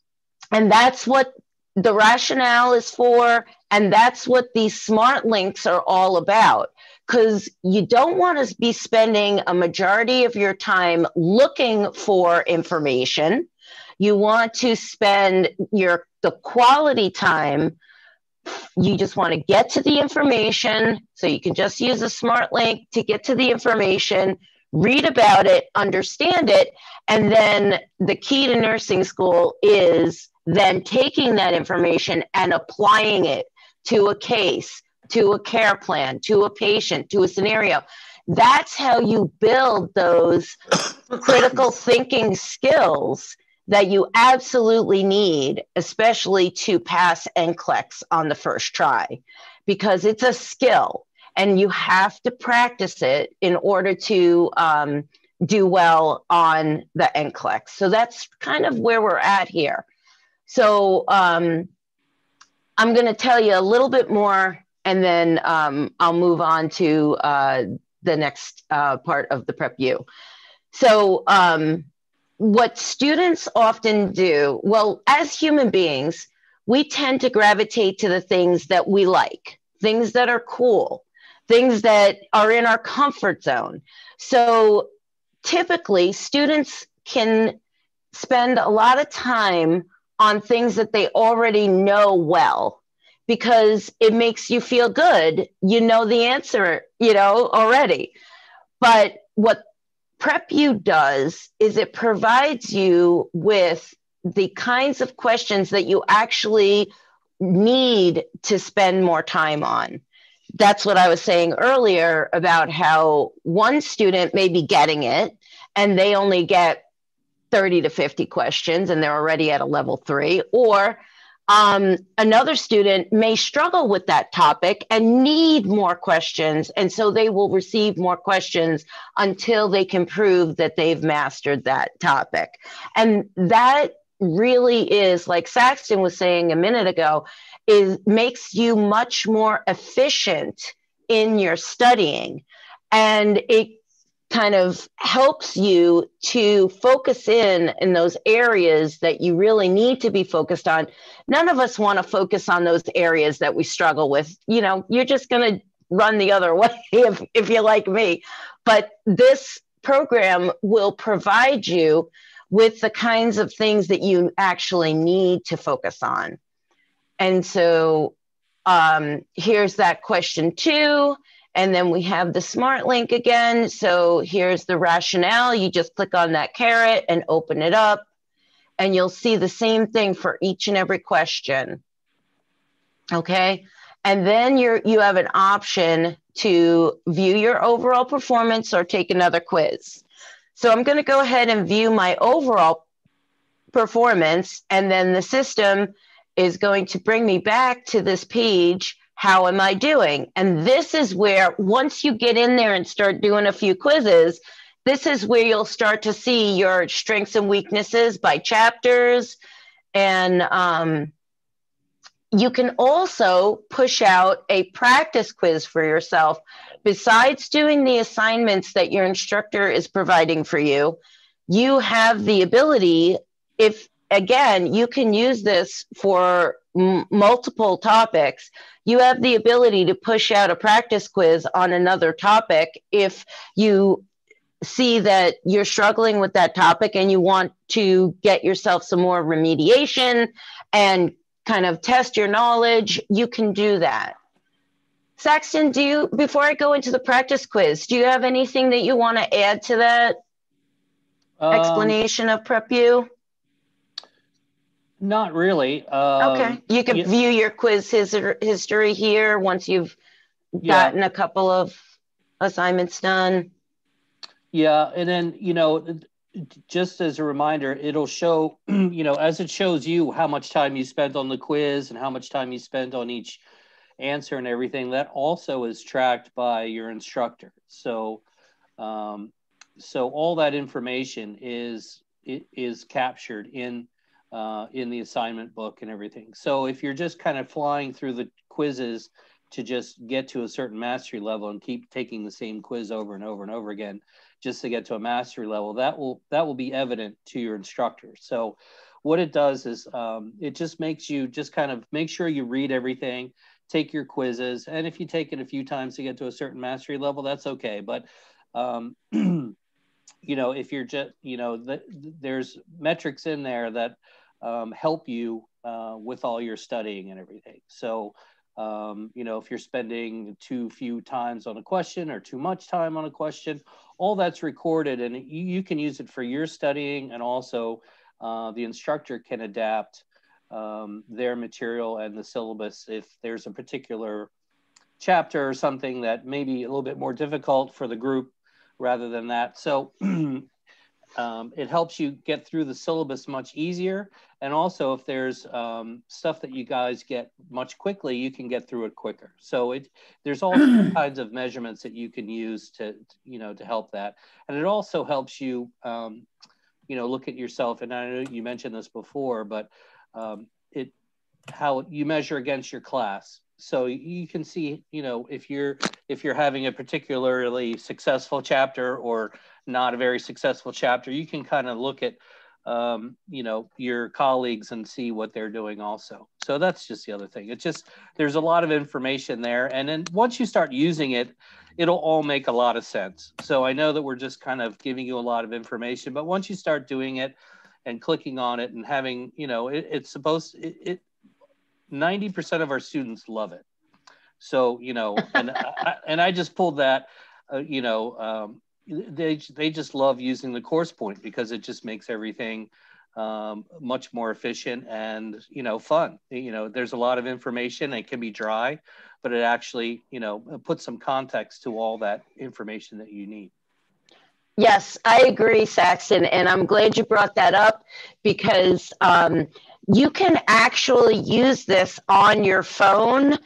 that's what the rationale is for, and that's what these smart links are all about, because you don't want to be spending a majority of your time looking for information. You want to spend the quality time. You just want to get to the information, so you can just use a smart link to get to the information, read about it, understand it, and then the key to nursing school is then taking that information and applying it to a case, to a care plan, to a patient, to a scenario. that's how you build those critical thinking skills that you absolutely need, especially to pass NCLEX on the first try, because it's a skill and you have to practice it in order to do well on the NCLEX. So that's kind of where we're at here. So I'm going to tell you a little bit more, and then I'll move on to the next part of the Prep U. So what students often do, well, as human beings, we tend to gravitate to the things that we like, things that are cool, things that are in our comfort zone. So typically, students can spend a lot of time on things that they already know well, because it makes you feel good. You know the answer, already. But what Prep U does is it provides you with the kinds of questions that you actually need to spend more time on. That's what I was saying earlier about how one student may be getting it and they only get 30 to 50 questions and they're already at a level 3, or another student may struggle with that topic and need more questions. And so they will receive more questions until they can prove that they've mastered that topic. And that really is, like Saxton was saying a minute ago, makes you much more efficient in your studying. And it kind of helps you to focus in those areas that you really need to be focused on. None of us want to focus on those areas that we struggle with. You're just going to run the other way if you're like me. But this program will provide you with the kinds of things that you actually need to focus on. And so here's that question 2. And then we have the smart link again. So here's the rationale. You just click on that caret and open it up, and you'll see the same thing for each and every question. Okay. And then you have an option to view your overall performance or take another quiz. So I'm going to go ahead and view my overall performance, and then the system is going to bring me back to this page. How am I doing? And this is where, once you get in there and start doing a few quizzes, this is where you'll start to see your strengths and weaknesses by chapters. And you can also push out a practice quiz for yourself. Besides doing the assignments that your instructor is providing for you, you have the ability, if again, you can use this for multiple topics. You have the ability to push out a practice quiz on another topic if you see that you're struggling with that topic and you want to get yourself some more remediation and kind of test your knowledge. You can do that. Saxton, before I go into the practice quiz, do you have anything that you want to add to that explanation of Prep U? Not really. Okay. You can view your quiz history here once you've gotten a couple of assignments done. Yeah. And then, just as a reminder, it'll show, as it shows you how much time you spent on the quiz and how much time you spent on each answer and everything, that also is tracked by your instructor. So, all that information is captured in the assignment book and everything. So if you're just kind of flying through the quizzes to just get to a certain mastery level and keep taking the same quiz over and over and over again, just to get to a mastery level, that will be evident to your instructor. So what it does is it just makes you just kind of make sure you read everything, take your quizzes. And if you take it a few times to get to a certain mastery level, that's okay. But if you're just, there's metrics in there that help you with all your studying and everything. So, if you're spending too few times on a question or too much time on a question, all that's recorded, and you can use it for your studying, and also the instructor can adapt their material and the syllabus if there's a particular chapter or something that may be a little bit more difficult for the group rather than that. So it helps you get through the syllabus much easier. And also if there's stuff that you guys get much quickly, you can get through it quicker. So there's all kinds of measurements that you can use to help that. And it also helps you, look at yourself. And I know you mentioned this before, but how you measure against your class. So you can see, if you're having a particularly successful chapter or not a very successful chapter, you can kind of look at, your colleagues and see what they're doing also. So that's just the other thing. It's just, there's a lot of information there. And then once you start using it, it'll all make a lot of sense. So I know that we're just kind of giving you a lot of information, but once you start doing it and clicking on it and having, it's supposed, 90% of our students love it. So, and I just pulled that, they just love using the course point because it just makes everything much more efficient and, fun. There's a lot of information. It can be dry, but it actually, puts some context to all that information that you need. Yes, I agree, Saxon. And I'm glad you brought that up because you can actually use this on your phone.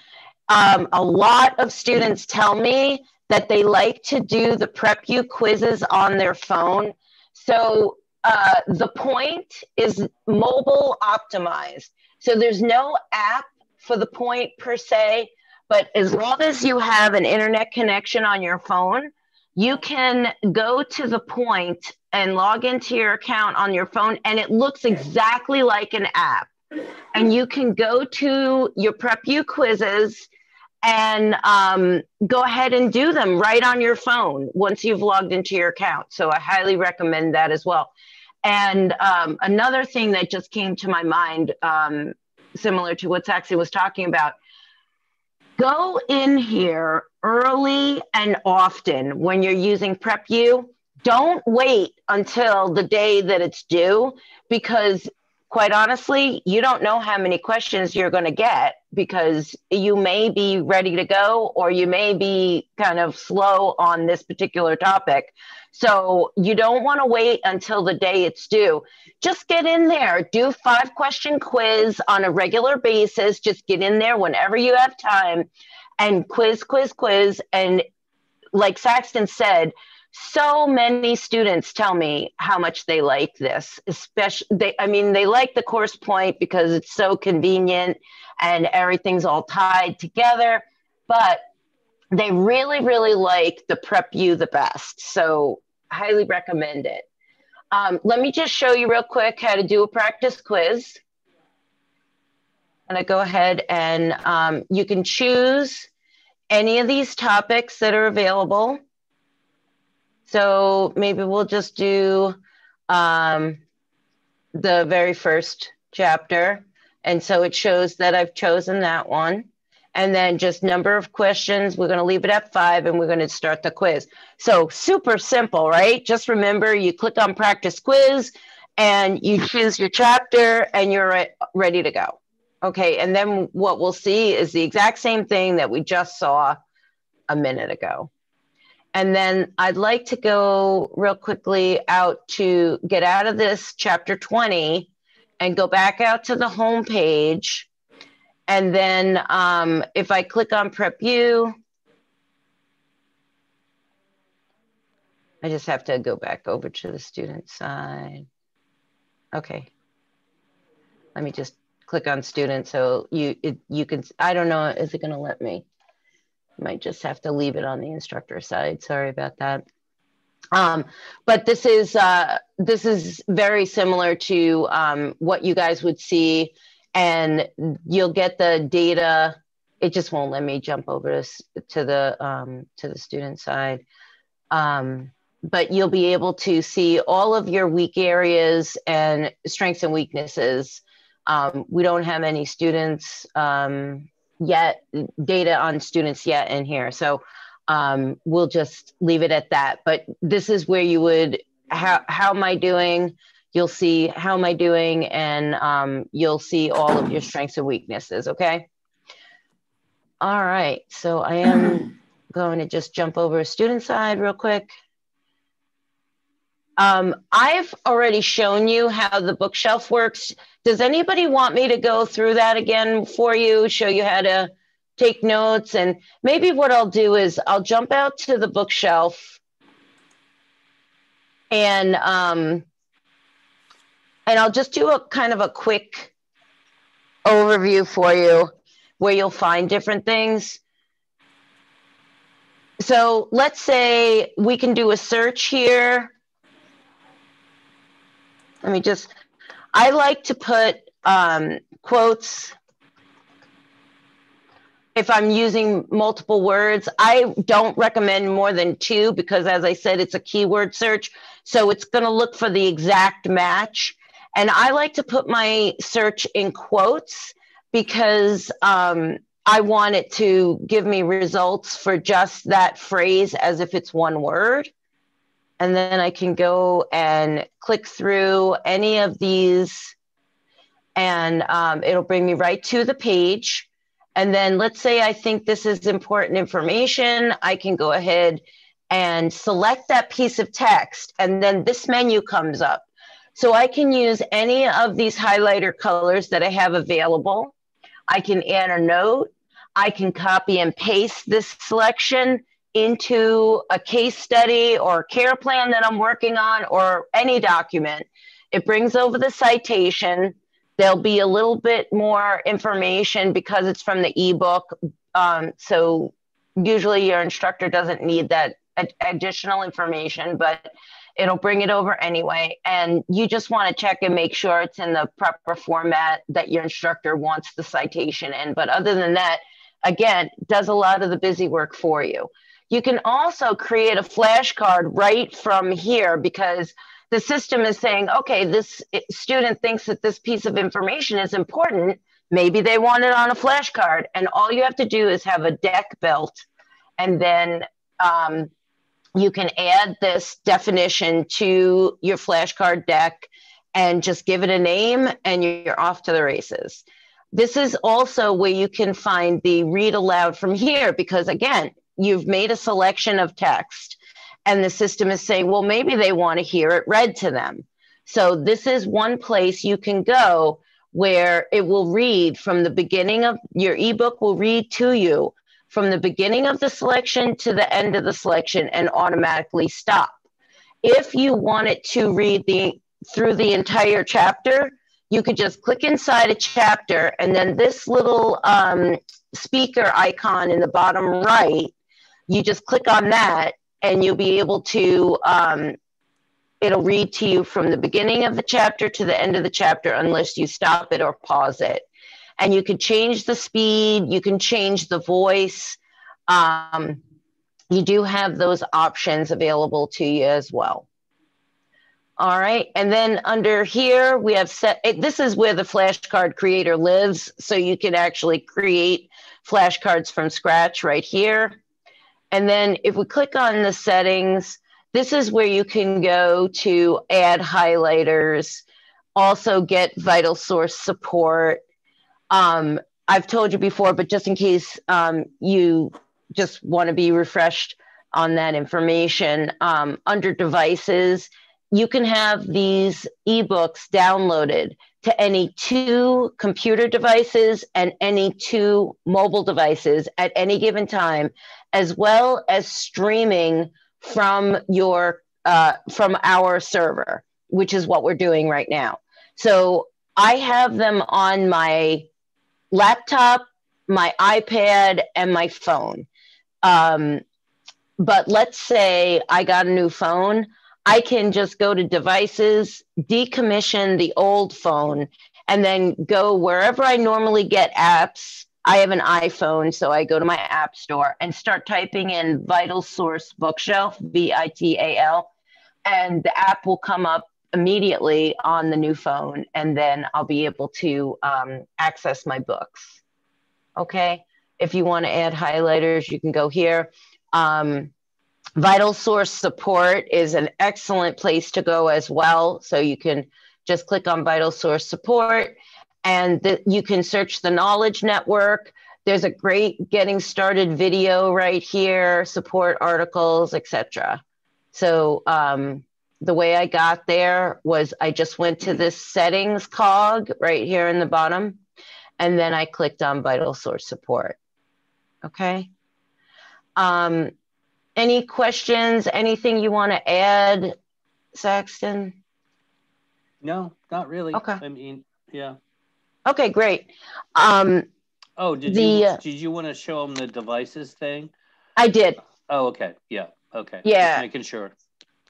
A lot of students tell me that they like to do the PrepU quizzes on their phone. So the Point is mobile optimized. So there's no app for the Point per se, but as long as you have an internet connection on your phone, you can go to the Point and log into your account on your phone, and it looks exactly like an app. And you can go to your PrepU quizzes and go ahead and do them right on your phone once you've logged into your account. So I highly recommend that as well. And another thing that just came to my mind, similar to what Saxon was talking about, go in here early and often when you're using PrepU. Don't wait until the day that it's due, because quite honestly, you don't know how many questions you're going to get, because you may be ready to go or you may be kind of slow on this particular topic. So you don't want to wait until the day it's due. Just get in there, do 5-question quiz on a regular basis. Just get in there whenever you have time and quiz. And like Saxton said, so many students tell me how much they like this, especially, they like the course point because it's so convenient and everything's all tied together, but they really, really like the PrepU the best. So highly recommend it. Let me just show you real quick how to do a practice quiz. And I go ahead and you can choose any of these topics that are available. So maybe we'll just do the very first chapter. And so it shows that I've chosen that one. And then just number of questions, we're going to leave it at 5 and we're going to start the quiz. So super simple, right? Just remember, you click on practice quiz and you choose your chapter and you're ready to go. Okay, and then what we'll see is the exact same thing that we just saw a minute ago. And then I'd like to go real quickly to get out of this chapter 20 and go back out to the home page. And then if I click on PrepU, I just have to go back over to the student side. Okay. Let me just click on student so you can, I don't know, is it going to let me? Might just have to leave it on the instructor side. Sorry about that. But this is very similar to what you guys would see, and you'll get the data. It just won't let me jump over to the student side. But you'll be able to see all of your weak areas and strengths and weaknesses. We don't have any students yet, data on students yet in here. So we'll just leave it at that. But this is where you would, how am I doing? You'll see how am I doing, and you'll see all of your strengths and weaknesses, okay? All right, so I am going to just jump over to student side real quick. I've already shown you how the bookshelf works. Does anybody want me to go through that again for you, show you how to take notes? And maybe what I'll do is I'll jump out to the bookshelf and I'll just do a kind of a quick overview for you where you'll find different things. So let's say we can do a search here. Let me just, I like to put quotes if I'm using multiple words. I don't recommend more than 2 because, as I said, it's a keyword search. So it's going to look for the exact match. And I like to put my search in quotes because I want it to give me results for just that phrase as if it's one word. And then I can go and click through any of these and it'll bring me right to the page. And then let's say I think this is important information. I can go ahead and select that piece of text. And then this menu comes up. So I can use any of these highlighter colors that I have available. I can add a note. I can copy and paste this selection into a case study or a care plan that I'm working on or any document. It brings over the citation. There'll be a little bit more information because it's from the ebook. So usually your instructor doesn't need that additional information, but it'll bring it over anyway. And you just want to check and make sure it's in the proper format that your instructor wants the citation in. But other than that, again, does a lot of the busy work for you. You can also create a flashcard right from here because the system is saying, okay, this student thinks that this piece of information is important. Maybe they want it on a flashcard. And all you have to do is have a deck built. And then you can add this definition to your flashcard deck and just give it a name and you're off to the races. This is also where you can find the read aloud from here because, again, you've made a selection of text and the system is saying, well, maybe they want to hear it read to them. So this is one place you can go where it will read from the beginning of your ebook, will read to you from the beginning of the selection to the end of the selection and automatically stop. If you want it to read through the entire chapter, you could just click inside a chapter and then this little speaker icon in the bottom right, you just click on that and you'll be able to, it'll read to you from the beginning of the chapter to the end of the chapter unless you stop it or pause it. And you can change the speed, you can change the voice. You do have those options available to you as well. All right, and then under here, we have this is where the flashcard creator lives, so you can actually create flashcards from scratch right here. And then if we click on the settings, this is where you can go to add highlighters, also get vital source support. I've told you before, but just in case you just want to be refreshed on that information, under devices, you can have these ebooks downloaded to any 2 computer devices and any 2 mobile devices at any given time, as well as streaming from from our server, which is what we're doing right now. So I have them on my laptop, my iPad, and my phone. But let's say I got a new phone. I can just go to devices, decommission the old phone, and then go wherever I normally get apps. I have an iPhone, so I go to my app store and start typing in Vital Source Bookshelf, VITAL, and the app will come up immediately on the new phone, and then I'll be able to access my books. Okay, if you want to add highlighters, you can go here. Vital Source Support is an excellent place to go as well. So you can just click on Vital Source Support and you can search the knowledge network. There's a great getting started video right here, support articles, etc. So the way I got there was I just went to this settings cog right here in the bottom, and then I clicked on vital source support. Okay. Any questions? Anything you want to add, Saxton? No, not really. Okay. I mean, yeah. Okay, great. Oh, did you want to show them the devices thing? I did. Oh, okay. Yeah. Okay. Yeah. Just making sure.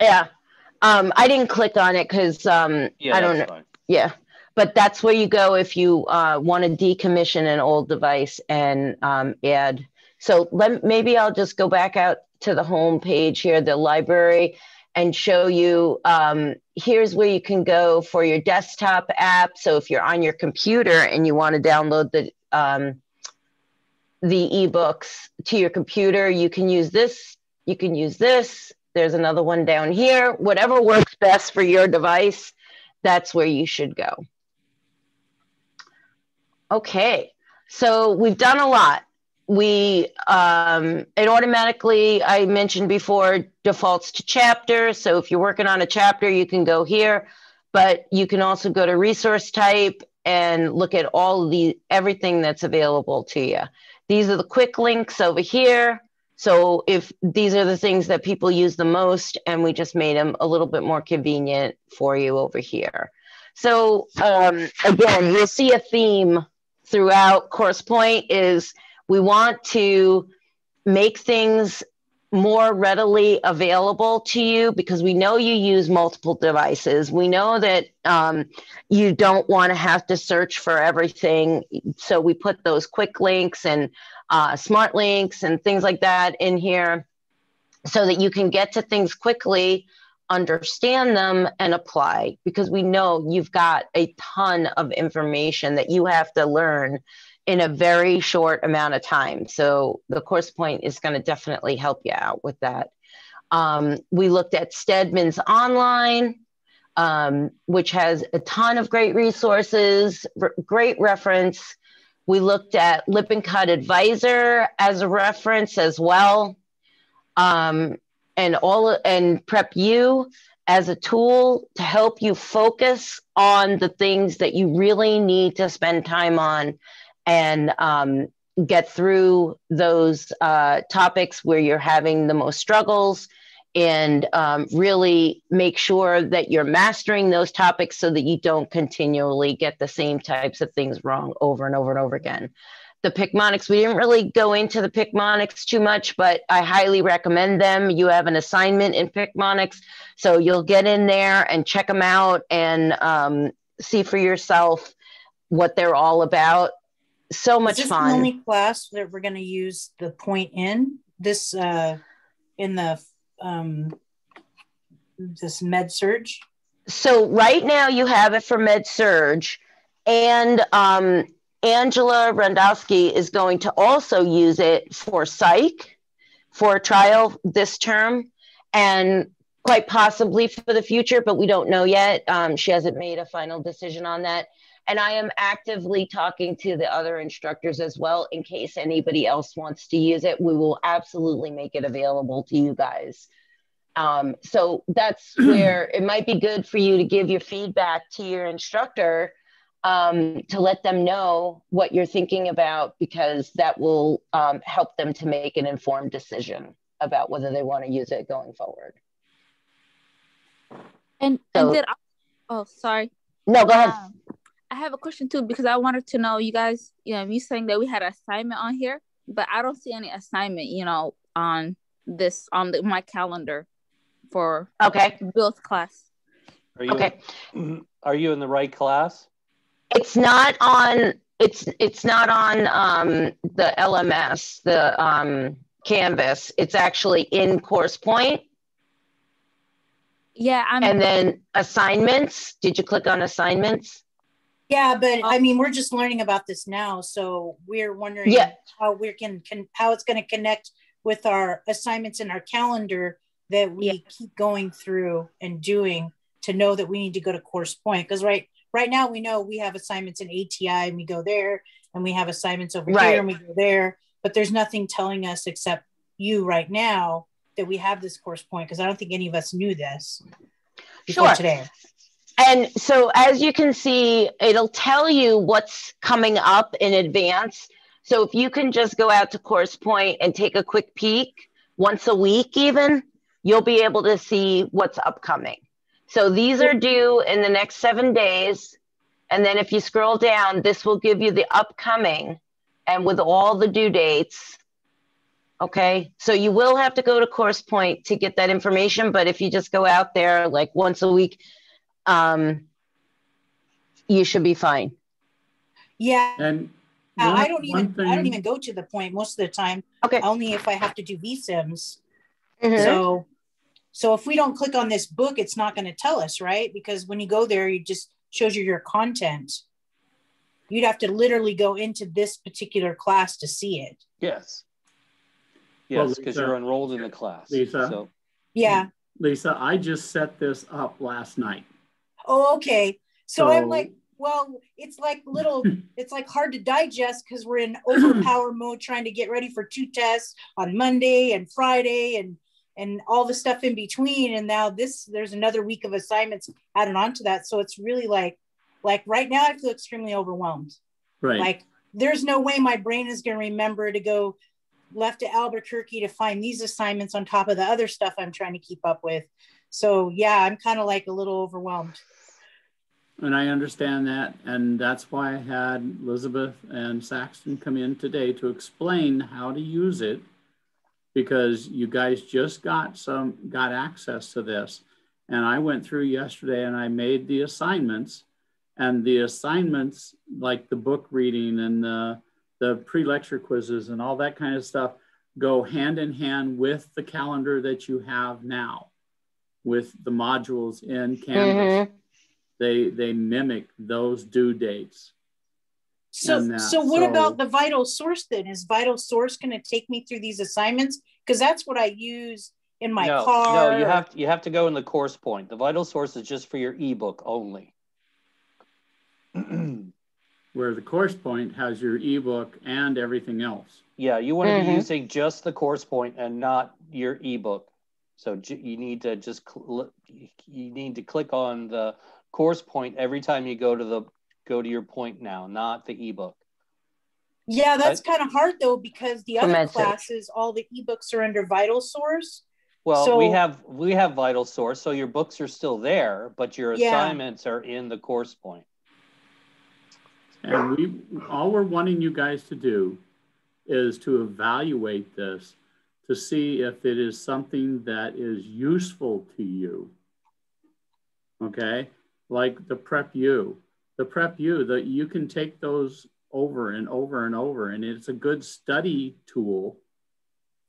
Yeah. I didn't click on it because I don't know. Fine. Yeah. But that's where you go if you want to decommission an old device and add. So maybe I'll just go back out to the home page here, the library, and show you, here's where you can go for your desktop app. So if you're on your computer and you want to download the ebooks to your computer, you can use this, you can use this. There's another one down here. Whatever works best for your device, that's where you should go. Okay, so we've done a lot. It automatically, I mentioned before, defaults to chapter. So if you're working on a chapter, you can go here, but you can also go to resource type and look at everything that's available to you. These are the quick links over here. So if these are the things that people use the most, and we just made them a little bit more convenient for you over here. So again, you'll see a theme throughout CoursePoint is we want to make things more readily available to you because we know you use multiple devices. We know that you don't want to have to search for everything. So we put those quick links and smart links and things like that in here so that you can get to things quickly, understand them, and apply, because we know you've got a ton of information that you have to learn in a very short amount of time. So the CoursePoint is going to definitely help you out with that. We looked at Stedman's Online, which has a ton of great resources, great reference. We looked at Lippincott Advisor as a reference as well. And PrepU as a tool to help you focus on the things that you really need to spend time on and get through those topics where you're having the most struggles, and really make sure that you're mastering those topics so that you don't continually get the same types of things wrong over and over and over again. The Picmonics, we didn't really go into the Picmonics too much, but I highly recommend them. You have an assignment in Picmonics, so you'll get in there and check them out and see for yourself what they're all about. So much fun. Is this the only class that we're going to use the point in this in the this med surge? So right now you have it for med surge, and Angela Randowski is going to also use it for psych for a trial this term, and quite possibly for the future, but we don't know yet. She hasn't made a final decision on that. And I am actively talking to the other instructors as well in case anybody else wants to use it. We will absolutely make it available to you guys. So that's where it might be good for you to give your feedback to your instructor to let them know what you're thinking about, because that will help them to make an informed decision about whether they want to use it going forward. And then, oh, sorry. No, go ahead. I have a question too, because I wanted to know, you guys, you saying that we had an assignment on here, but I don't see any assignment, on this, my calendar for Bill's class. Are you in the right class? It's not on, it's not on the LMS, the Canvas. It's actually in CoursePoint. Yeah. And then assignments. Did you click on assignments? Yeah, but I mean, we're just learning about this now, so we're wondering how we how it's going to connect with our assignments in our calendar that we keep going through and doing to know that we need to go to course point. Because right now we know we have assignments in ATI and we go there, and we have assignments over here and we go there, but there's nothing telling us except you right now that we have this course point, because I don't think any of us knew this before today. And so as you can see, it'll tell you what's coming up in advance. So if you can just go out to Course Point and take a quick peek once a week even, you'll be able to see what's upcoming. So these are due in the next 7 days. And then if you scroll down, this will give you the upcoming and with all the due dates. Okay, so you will have to go to Course Point to get that information. But if you just go out there like once a week, you should be fine. Yeah. And I don't even go to the point most of the time. Okay. Only if I have to do VSIMs. So if we don't click on this book, it's not going to tell us, right? Because when you go there, it just shows you your content. You'd have to literally go into this particular class to see it. Yes. Yes, because you're enrolled in the class. Lisa. So. Yeah. Lisa, I just set this up last night. Oh, okay. So I'm like, well, it's like it's like hard to digest because we're in overpower mode trying to get ready for 2 tests on Monday and Friday and all the stuff in between. And now there's another week of assignments added on to that. So it's really like right now I feel extremely overwhelmed. Right. Like there's no way my brain is going to remember to go left to Albuquerque to find these assignments on top of the other stuff I'm trying to keep up with. So yeah, I'm kind of like a little overwhelmed. And I understand that. And that's why I had Elizabeth and Saxton come in today to explain how to use it, because you guys just got access to this. And I went through yesterday and I made the assignments, and the assignments like the book reading and the pre-lecture quizzes and all that kind of stuff go hand in hand with the calendar that you have now with the modules in Canvas. They mimic those due dates. So what about the Vital Source then? Is Vital Source going to take me through these assignments? Because that's what I use in my car. No, you have to go in the Course Point. The Vital Source is just for your ebook only. Where the Course Point has your ebook and everything else. Yeah, you want to be using just the Course Point and not your ebook. So you need to click on the Course Point every time you go to your point now, not the ebook. Yeah, that's kind of hard though, because the other classes, all the ebooks are under Vital Source. Well, so, we have Vital Source, so your books are still there, but your assignments are in the Course Point. And all we're wanting you guys to do is to evaluate this to see if it is something that is useful to you. Okay, like the Prep U. The Prep U, that you can take those over and over and over, and it's a good study tool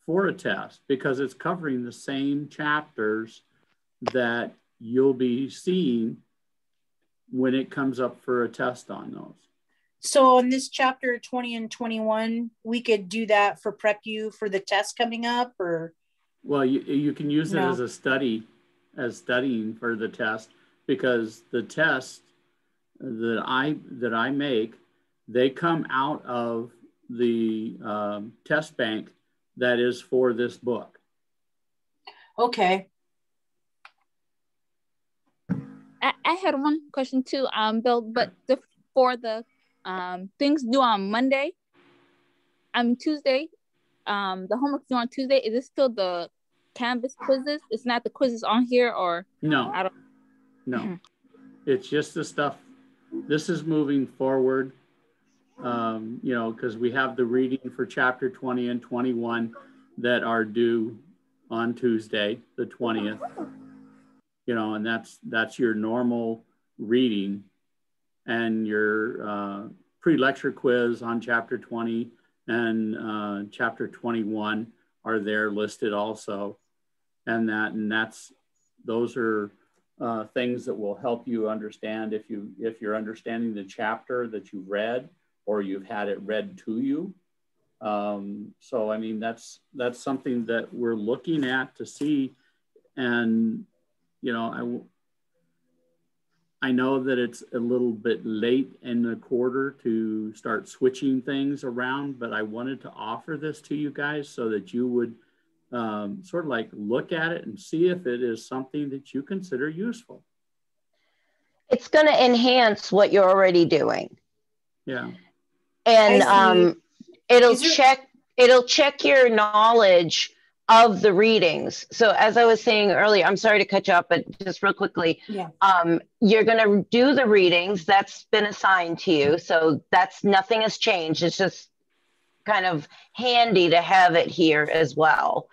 for a test because it's covering the same chapters that you'll be seeing when it comes up for a test on those. So in this chapter 20 and 21, we could do that for Prep U for the test coming up, or? Well, you can use it as a studying for the test, because the tests that I make, they come out of the test bank that is for this book. Okay. I had one question too, Bill, but for the things due on Monday, Tuesday, the homework due on Tuesday, is it still the Canvas quizzes? It's not the quizzes on here, or? No, no. It's just the stuff. This is moving forward, because we have the reading for chapter 20 and 21 that are due on Tuesday, the 20th, and that's your normal reading, and your pre-lecture quiz on chapter 20 and chapter 21 are there listed also. And those are things that will help you understand if you're understanding the chapter that you read or you've had it read to you. So I mean, that's something that we're looking at to see. And I know that it's a little bit late in the quarter to start switching things around, but I wanted to offer this to you guys so that you would sort of like look at it and see if it is something that you consider useful. It's going to enhance what you're already doing. Yeah. And it'll check your knowledge of the readings. So as I was saying earlier, I'm sorry to cut you off, but just real quickly, yeah. You're going to do the readings that's been assigned to you. So nothing has changed. It's just kind of handy to have it here as well.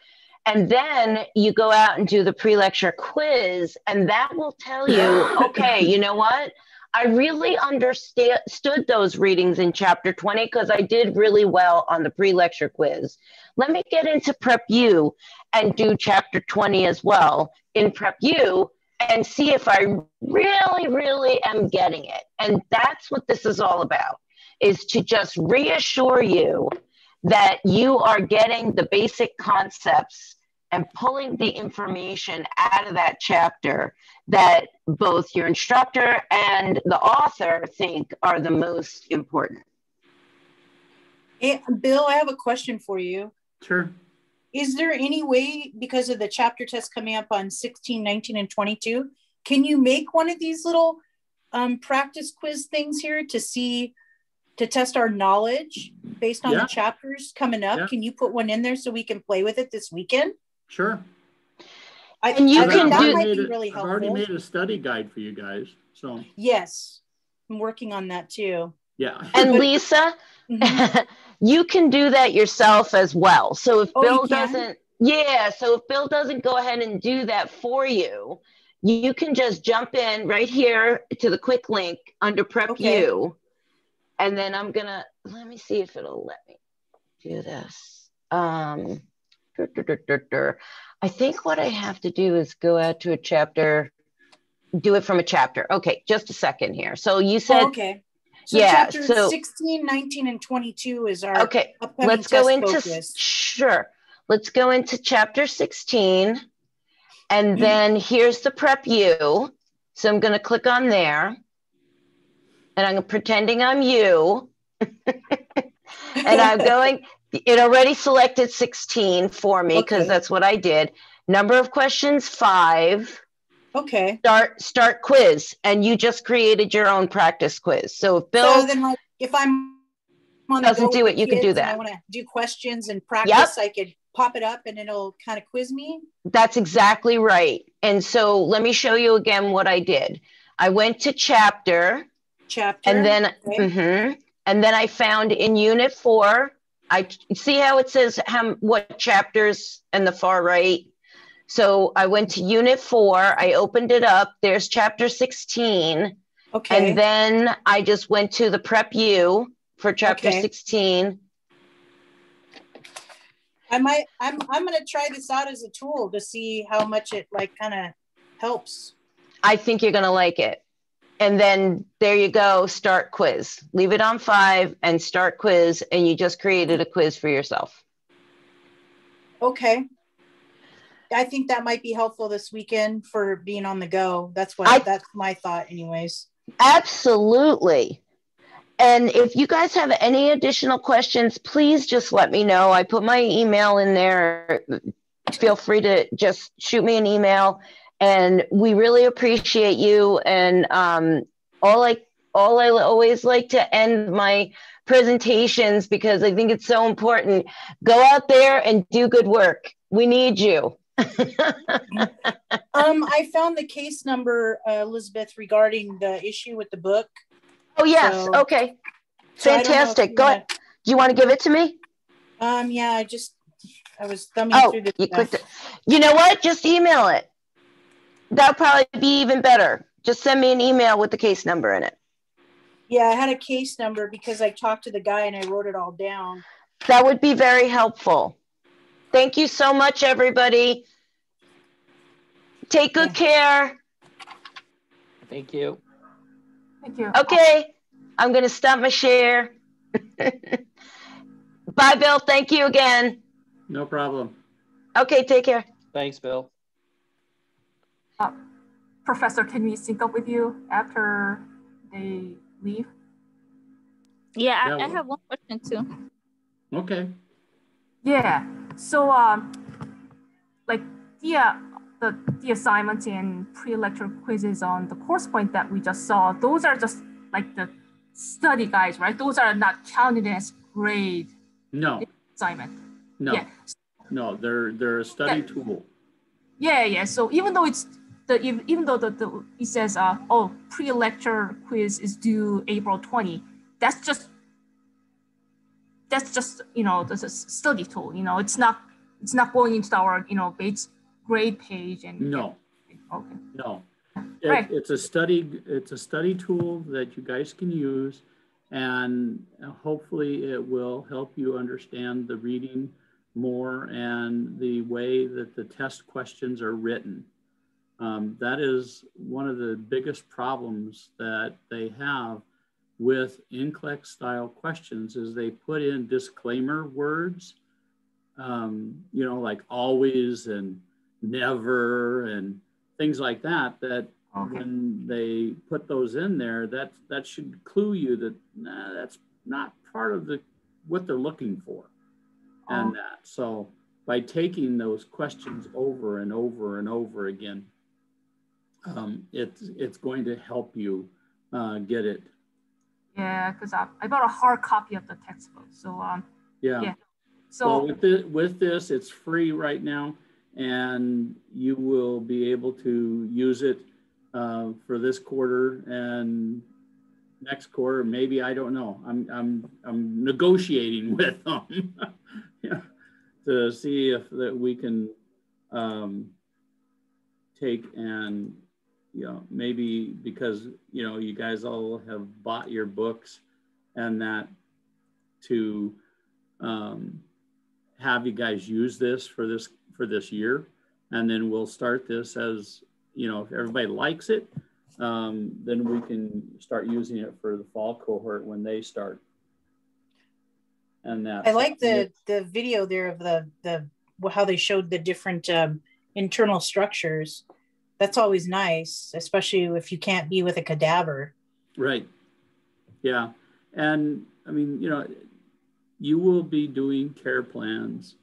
And then you go out and do the pre-lecture quiz, and that will tell you, okay, you know what? I really understood those readings in chapter 20 because I did really well on the pre-lecture quiz. Let me get into Prep U and do chapter 20 as well in Prep U and see if I really, really am getting it. And that's what this is all about, is to just reassure you that you are getting the basic concepts and pulling the information out of that chapter that both your instructor and the author think are the most important. Hey, Bill, I have a question for you. Sure. Is there any way, because of the chapter test coming up on 16, 19, and 22, can you make one of these little practice quiz things here to test our knowledge based on the chapters coming up? Yeah. Can you put one in there so we can play with it this weekend? Sure. And you can do that. I've already made a study guide for you guys. So yes, I'm working on that too. Yeah. And Lisa, you can do that yourself as well. So if Bill doesn't, so if Bill doesn't go ahead and do that for you, you can just jump in right here to the quick link under Prep U. And then let me see if it'll let me do this. I think what I have to do is go out to a chapter, do it from a chapter. Okay, just a second here. So you said, So chapter 16, 19, and 22 is our let's go into focus. Let's go into chapter 16, and then here's the Prep U. So I'm going to click on there, and I'm pretending I'm you, and I'm going. It already selected 16 for me because that's what I did. Number of questions 5. Okay. Start quiz, and you just created your own practice quiz. So if Bill, then if I'm on doesn't do it, you can do that. I want to do questions and practice. I could pop it up, and it'll kind of quiz me. That's exactly right. And so let me show you again what I did. I went to chapter, and then and then I found in Unit 4. I see how it says what chapters in the far right. So I went to Unit 4. I opened it up. There's chapter 16. Okay. And then I just went to the Prep U for chapter 16. I'm going to try this out as a tool to see how much it kind of helps. I think you're going to like it. And then there you go, start quiz. Leave it on 5 and start quiz, and you just created a quiz for yourself. Okay. I think that might be helpful this weekend for being on the go. That's my thought anyways. Absolutely. And if you guys have any additional questions, please just let me know. I put my email in there. Feel free to just shoot me an email. And we really appreciate you. And all I always like to end my presentations, because I think it's so important. Go out there and do good work. We need you. I found the case number, Elizabeth, regarding the issue with the book. Oh yes. Okay. Fantastic. Go ahead. Do you want to give it to me? Yeah. I was thumbing through the. You clicked it. You know what? Just email it. That'll probably be even better. Just send me an email with the case number in it. Yeah, I had a case number because I talked to the guy and I wrote it all down. That would be very helpful. Thank you so much, everybody. Take good care. Thank you. Thank you. Okay, I'm going to stop my share. Bye, Bill. Thank you again. No problem. Okay, take care. Thanks, Bill. Professor, can we sync up with you after they leave? Yeah, I have one question too. Okay. Yeah. So like the assignments and pre-lecture quizzes on the course point that we just saw, those are just like the study guides, right? Those are not counted as grade. No. Assignment. No. Yeah. No, they're a study tool. Yeah. So even though it's even though it says pre-lecture quiz is due April 20, that's just this is study tool. It's not going into our base grade page and no. Okay. No. Right. It's a study tool that you guys can use, and hopefully it will help you understand the reading more and the way that the test questions are written. That is one of the biggest problems that they have with NCLEX style questions is they put in disclaimer words, like always and never and things like that, okay. When they put those in there, that should clue you that that's not part of what they're looking for. And that, so by taking those questions over and over and over again, it's going to help you get it. Yeah, because I bought a hard copy of the textbook. So yeah. So well, with this, it's free right now, and you will be able to use it for this quarter and next quarter. Maybe, I don't know. I'm negotiating with them to see if that we can take and maybe because you guys all have bought your books and that to have you guys use this for this year, and then we'll start this as if everybody likes it, then we can start using it for the fall cohort when they start. And that I like the video there of the how they showed the different internal structures. That's always nice, especially if you can't be with a cadaver. Right. Yeah. And I mean, you will be doing care plans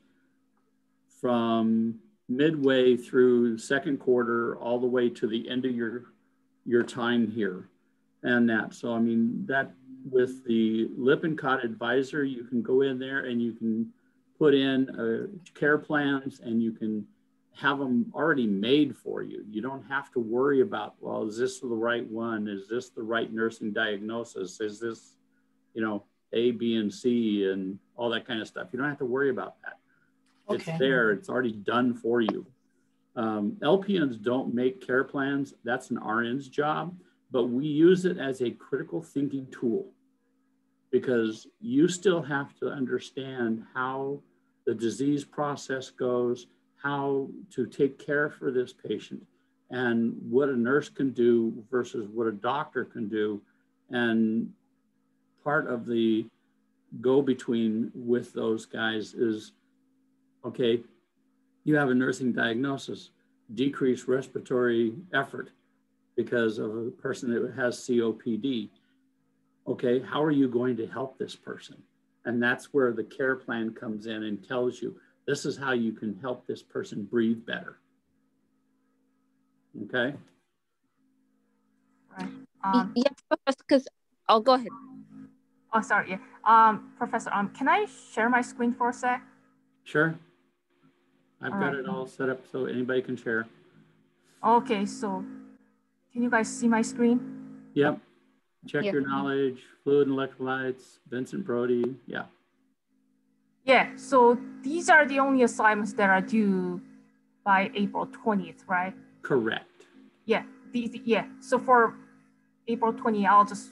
from midway through the second quarter all the way to the end of your time here and that. So, I mean, that with the Lippincott advisor, you can go in there and you can put in care plans and you can have them already made for you. You don't have to worry about, well, is this the right one? Is this the right nursing diagnosis? Is this, A, B, and C and all that kind of stuff. You don't have to worry about that. Okay. It's there, it's already done for you. LPNs don't make care plans. That's an RN's job, but we use it as a critical thinking tool because you still have to understand how the disease process goes, how to take care for this patient, and what a nurse can do versus what a doctor can do. And part of the go-between with those guys is, okay, you have a nursing diagnosis, decreased respiratory effort because of a person that has COPD. Okay, how are you going to help this person? And that's where the care plan comes in and tells you, this is how you can help this person breathe better. Okay? Right. Yes, because I'll go ahead. Oh, sorry. Yeah. Professor, can I share my screen for a sec? Sure. I've got it all set up so anybody can share. Okay, so can you guys see my screen? Yep. Check your knowledge, fluid and electrolytes, Vincent Brody. Yeah. Yeah, so these are the only assignments that are due by April 20th, right? Correct. Yeah. Yeah. So for April 20th, I'll just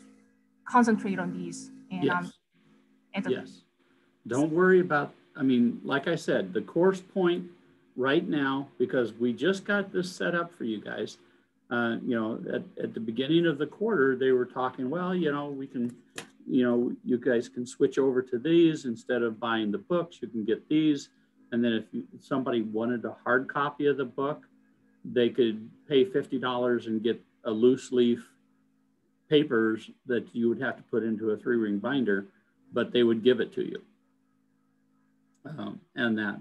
concentrate on these. And, yes. Yes. Don't worry about, I mean, like I said, the course point right now, because we just got this set up for you guys, at the beginning of the quarter, they were talking, well, we can, you guys can switch over to these instead of buying the books, you can get these. And then if somebody wanted a hard copy of the book, they could pay $50 and get a loose leaf papers that you would have to put into a 3-ring binder, but they would give it to you.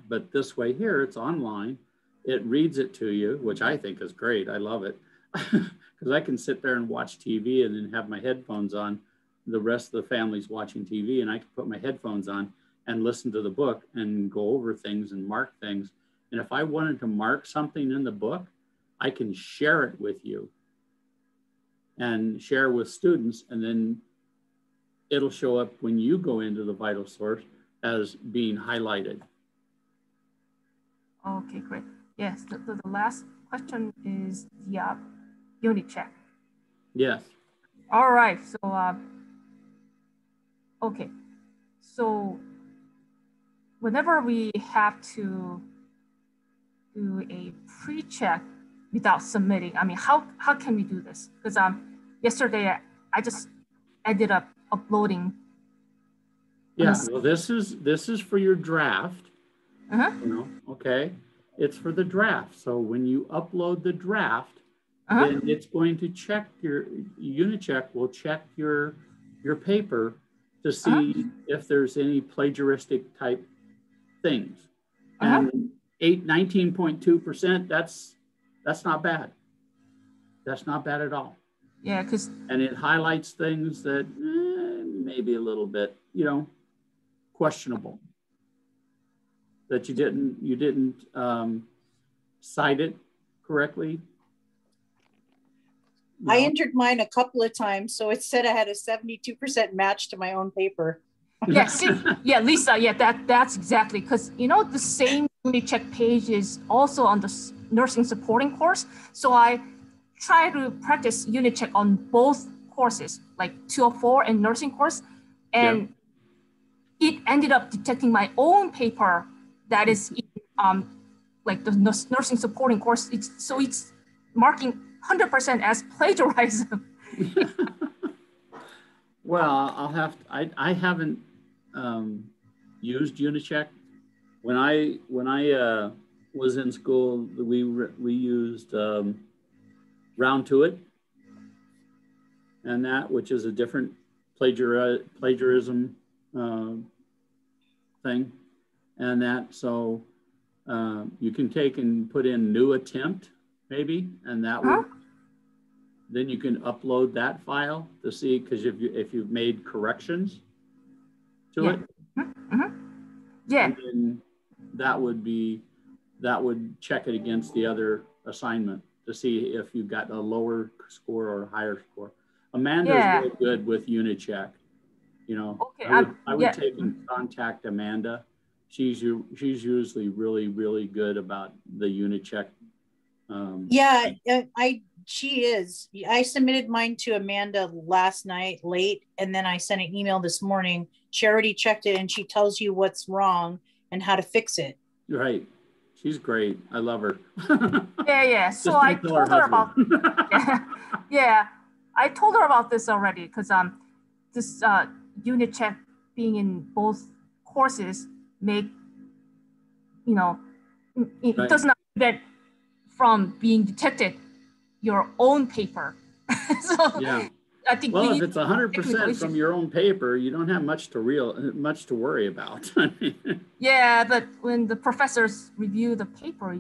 But this way here, it's online. It reads it to you, which I think is great. I love it because I can sit there and watch TV and then have my headphones on. The rest of the family's watching TV, and I can put my headphones on and listen to the book and go over things and mark things. And if I wanted to mark something in the book, I can share it with you and share with students, and then it'll show up when you go into the vital source as being highlighted. Okay, great. Yes, the last question is the unit check. Yes. All right, so, okay. So whenever we have to do a pre-check without submitting, I mean, how can we do this? Because yesterday I just ended up uploading. Yeah, well, this is for your draft. You know, okay, it's for the draft. So when you upload the draft, then it's going to check your unit check will check your paper to see if there's any plagiaristic type things. And 19.2%, that's not bad. That's not bad at all. Yeah, because and it highlights things that maybe a little bit, you know, questionable. That you didn't cite it correctly. No. I entered mine a couple of times, so it said I had a 72% match to my own paper. Yes, yeah, Lisa, yeah, that's exactly, because you know the same unit check page is also on the nursing supporting course. So I try to practice unit check on both courses, like 204 and nursing course, and it ended up detecting my own paper that is in, like the nursing supporting course. It's marking 100% as plagiarism. Well, I haven't used Unicheck. When I was in school, we used Round to It, and that, which is a different plagiarism thing, and that, so you can take and put in new attempt maybe, and that would, then you can upload that file to see, because if you've made corrections to it, and then that would check it against the other assignment to see if you've got a lower score or a higher score. Amanda's real good with Unicheck. You know, I would take and contact Amanda. She's usually really good about the Unicheck. She is. I submitted mine to Amanda last night late, and then I sent an email this morning. She already checked it, and she tells you what's wrong and how to fix it. Right. She's great. I love her. Yeah. So I told her about. I told her about this already, because this unit check being in both courses make, you know, it does not prevent from being detected your own paper. So I think if it's 100% from your own paper, you don't have much to worry about. Yeah, but when the professors review the paper,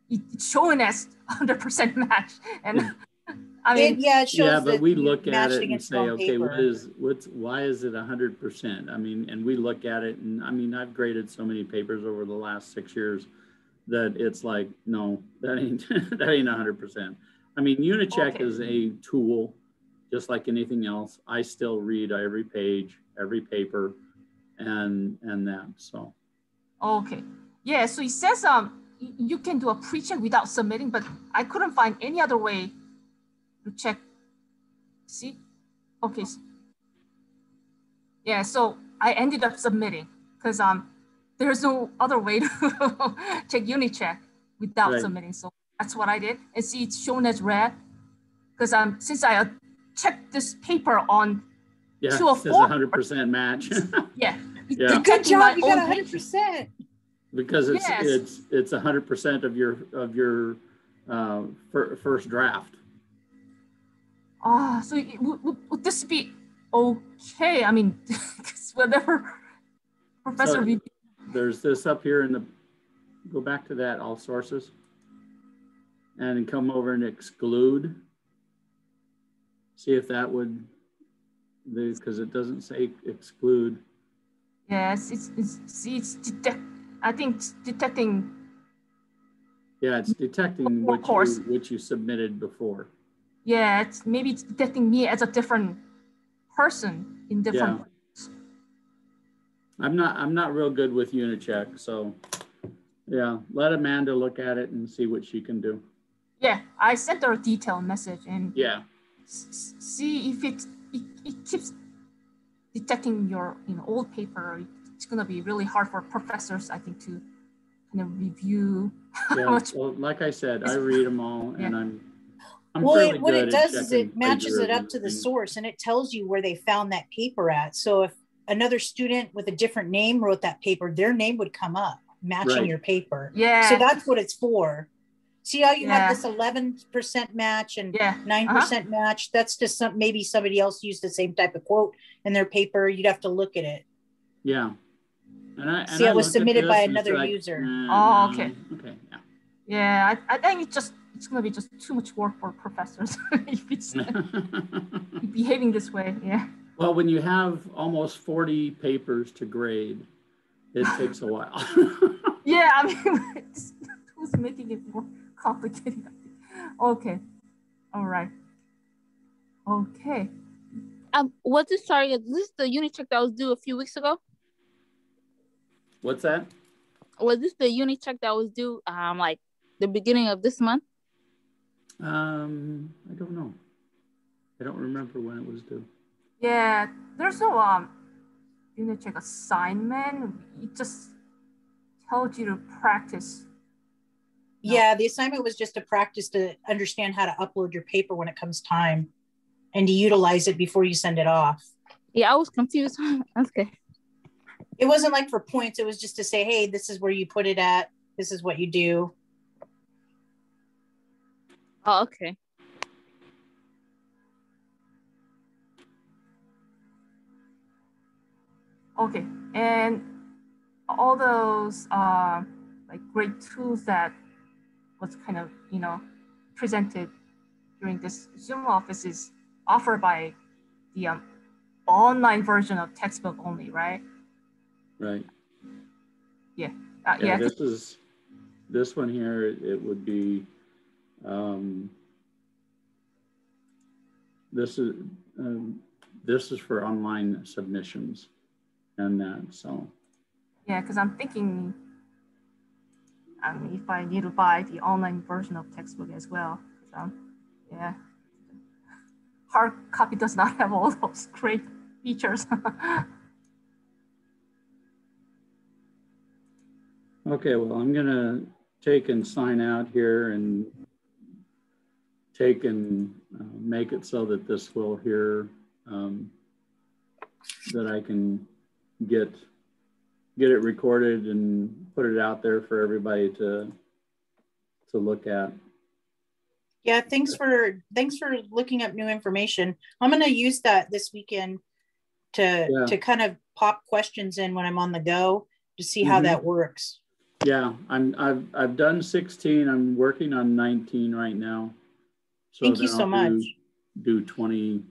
it's showing as 100% match, and I mean, it shows. But we look at it and say, okay, why is it 100%? I mean, and we look at it, and I mean, I've graded so many papers over the last 6 years that it's like, no, that ain't 100%. I mean, Unicheck is a tool, just like anything else. I still read every page, every paper, and that. So. Okay. Yeah. So it says you can do a pre-check without submitting, but I couldn't find any other way to check. See? Okay. Yeah. So I ended up submitting because there's no other way to check Unicheck without submitting. So that's what I did. And see, it's shown as red because since I checked this paper on 204, it says 100% match. Good job, you got 100%. Because it's 100% of your first draft. So would this be okay? I mean, whatever professor. So there's this up here in the, go back to that, all sources, and come over and exclude. See if that would, because it doesn't say exclude. Yes, I think it's detecting. Yeah, it's detecting what you submitted before. Yeah, maybe it's detecting me as a different person in different. Yeah. I'm not real good with unit check, so yeah, let Amanda look at it and see what she can do. Yeah, I sent her a detailed message and yeah, see if it keeps detecting your old paper. It's gonna be really hard for professors, I think, to kind of review. Yeah, well, like I said, I read them all, and I'm well, what it does is it matches it up to the source, and it tells you where they found that paper at. So if another student with a different name wrote that paper, their name would come up matching your paper. Yeah. So that's what it's for. See how you have this 11% match and 9% match? That's just maybe somebody else used the same type of quote in their paper. You'd have to look at it. Yeah. See, it was submitted by another user. Oh, okay. Okay. Yeah. Yeah, I think it's gonna be just too much work for professors if it's behaving this way. Yeah. Well, when you have almost 40 papers to grade, it takes a while. Yeah, I mean, who's making it more complicated? Okay. All right. Okay. Was this, sorry, is this the unit check that was due a few weeks ago? What's that? Was this the unit check that was due like the beginning of this month? I don't know. I don't remember when it was due. Yeah, there's no unit check assignment. It just tells you to practice. Yeah, the assignment was just to practice to understand how to upload your paper when it comes time and to utilize it before you send it off. Yeah, I was confused. Okay. It wasn't like for points. It was just to say, hey, this is where you put it at. This is what you do. Oh, okay. Okay, and all those like great tools that was kind of presented during this Zoom office is offered by the online version of textbook only, right? Right. Yeah. Yeah. This one here. It would be. This is for online submissions, and that so. Yeah, because I'm thinking, if I need to buy the online version of textbook as well, yeah, hard copy does not have all those great features. Okay, well, I'm gonna take and sign out here and take and make it so that this will here, that I can get it recorded and put it out there for everybody to look at. Yeah, thanks for looking up new information. I'm going to use that this weekend to kind of pop questions in when I'm on the go to see how that works. Yeah, I've done 16. I'm working on 19 right now. So thank you so much. Do 20,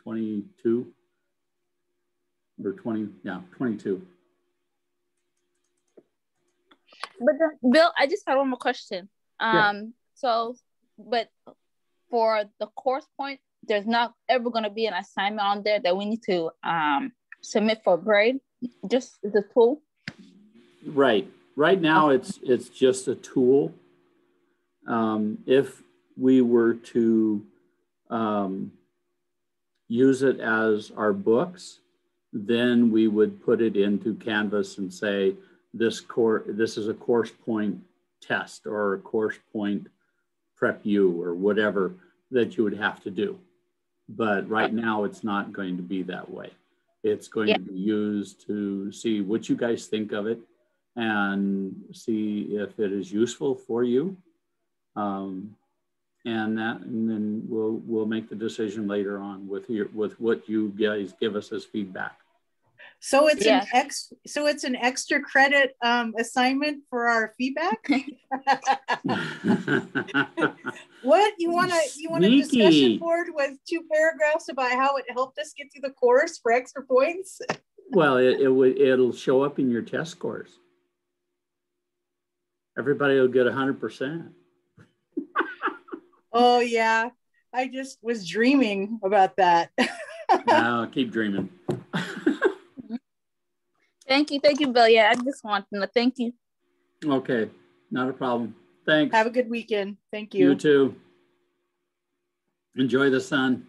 22 or 20, yeah, 22. But Bill, I just had one more question. So, but for the course point, there's not ever going to be an assignment on there that we need to submit for grade, just the tool. Right. Right now, it's just a tool. If we were to use it as our books, then we would put it into Canvas and say, this is a course point test or a course point prep U or whatever that you would have to do. But right now it's not going to be that way. It's going to be used to see what you guys think of it and see if it is useful for you. And then we'll make the decision later on with what you guys give us as feedback. So it's an extra credit assignment for our feedback. What you want a discussion board with 2 paragraphs about how it helped us get through the course for extra points? Well, it'll show up in your test scores. Everybody will get 100%. Oh yeah, I just was dreaming about that. No, keep dreaming. Thank you, Bill. Yeah, I just want to know. Thank you. Okay, not a problem. Thanks. Have a good weekend. Thank you. You too. Enjoy the sun.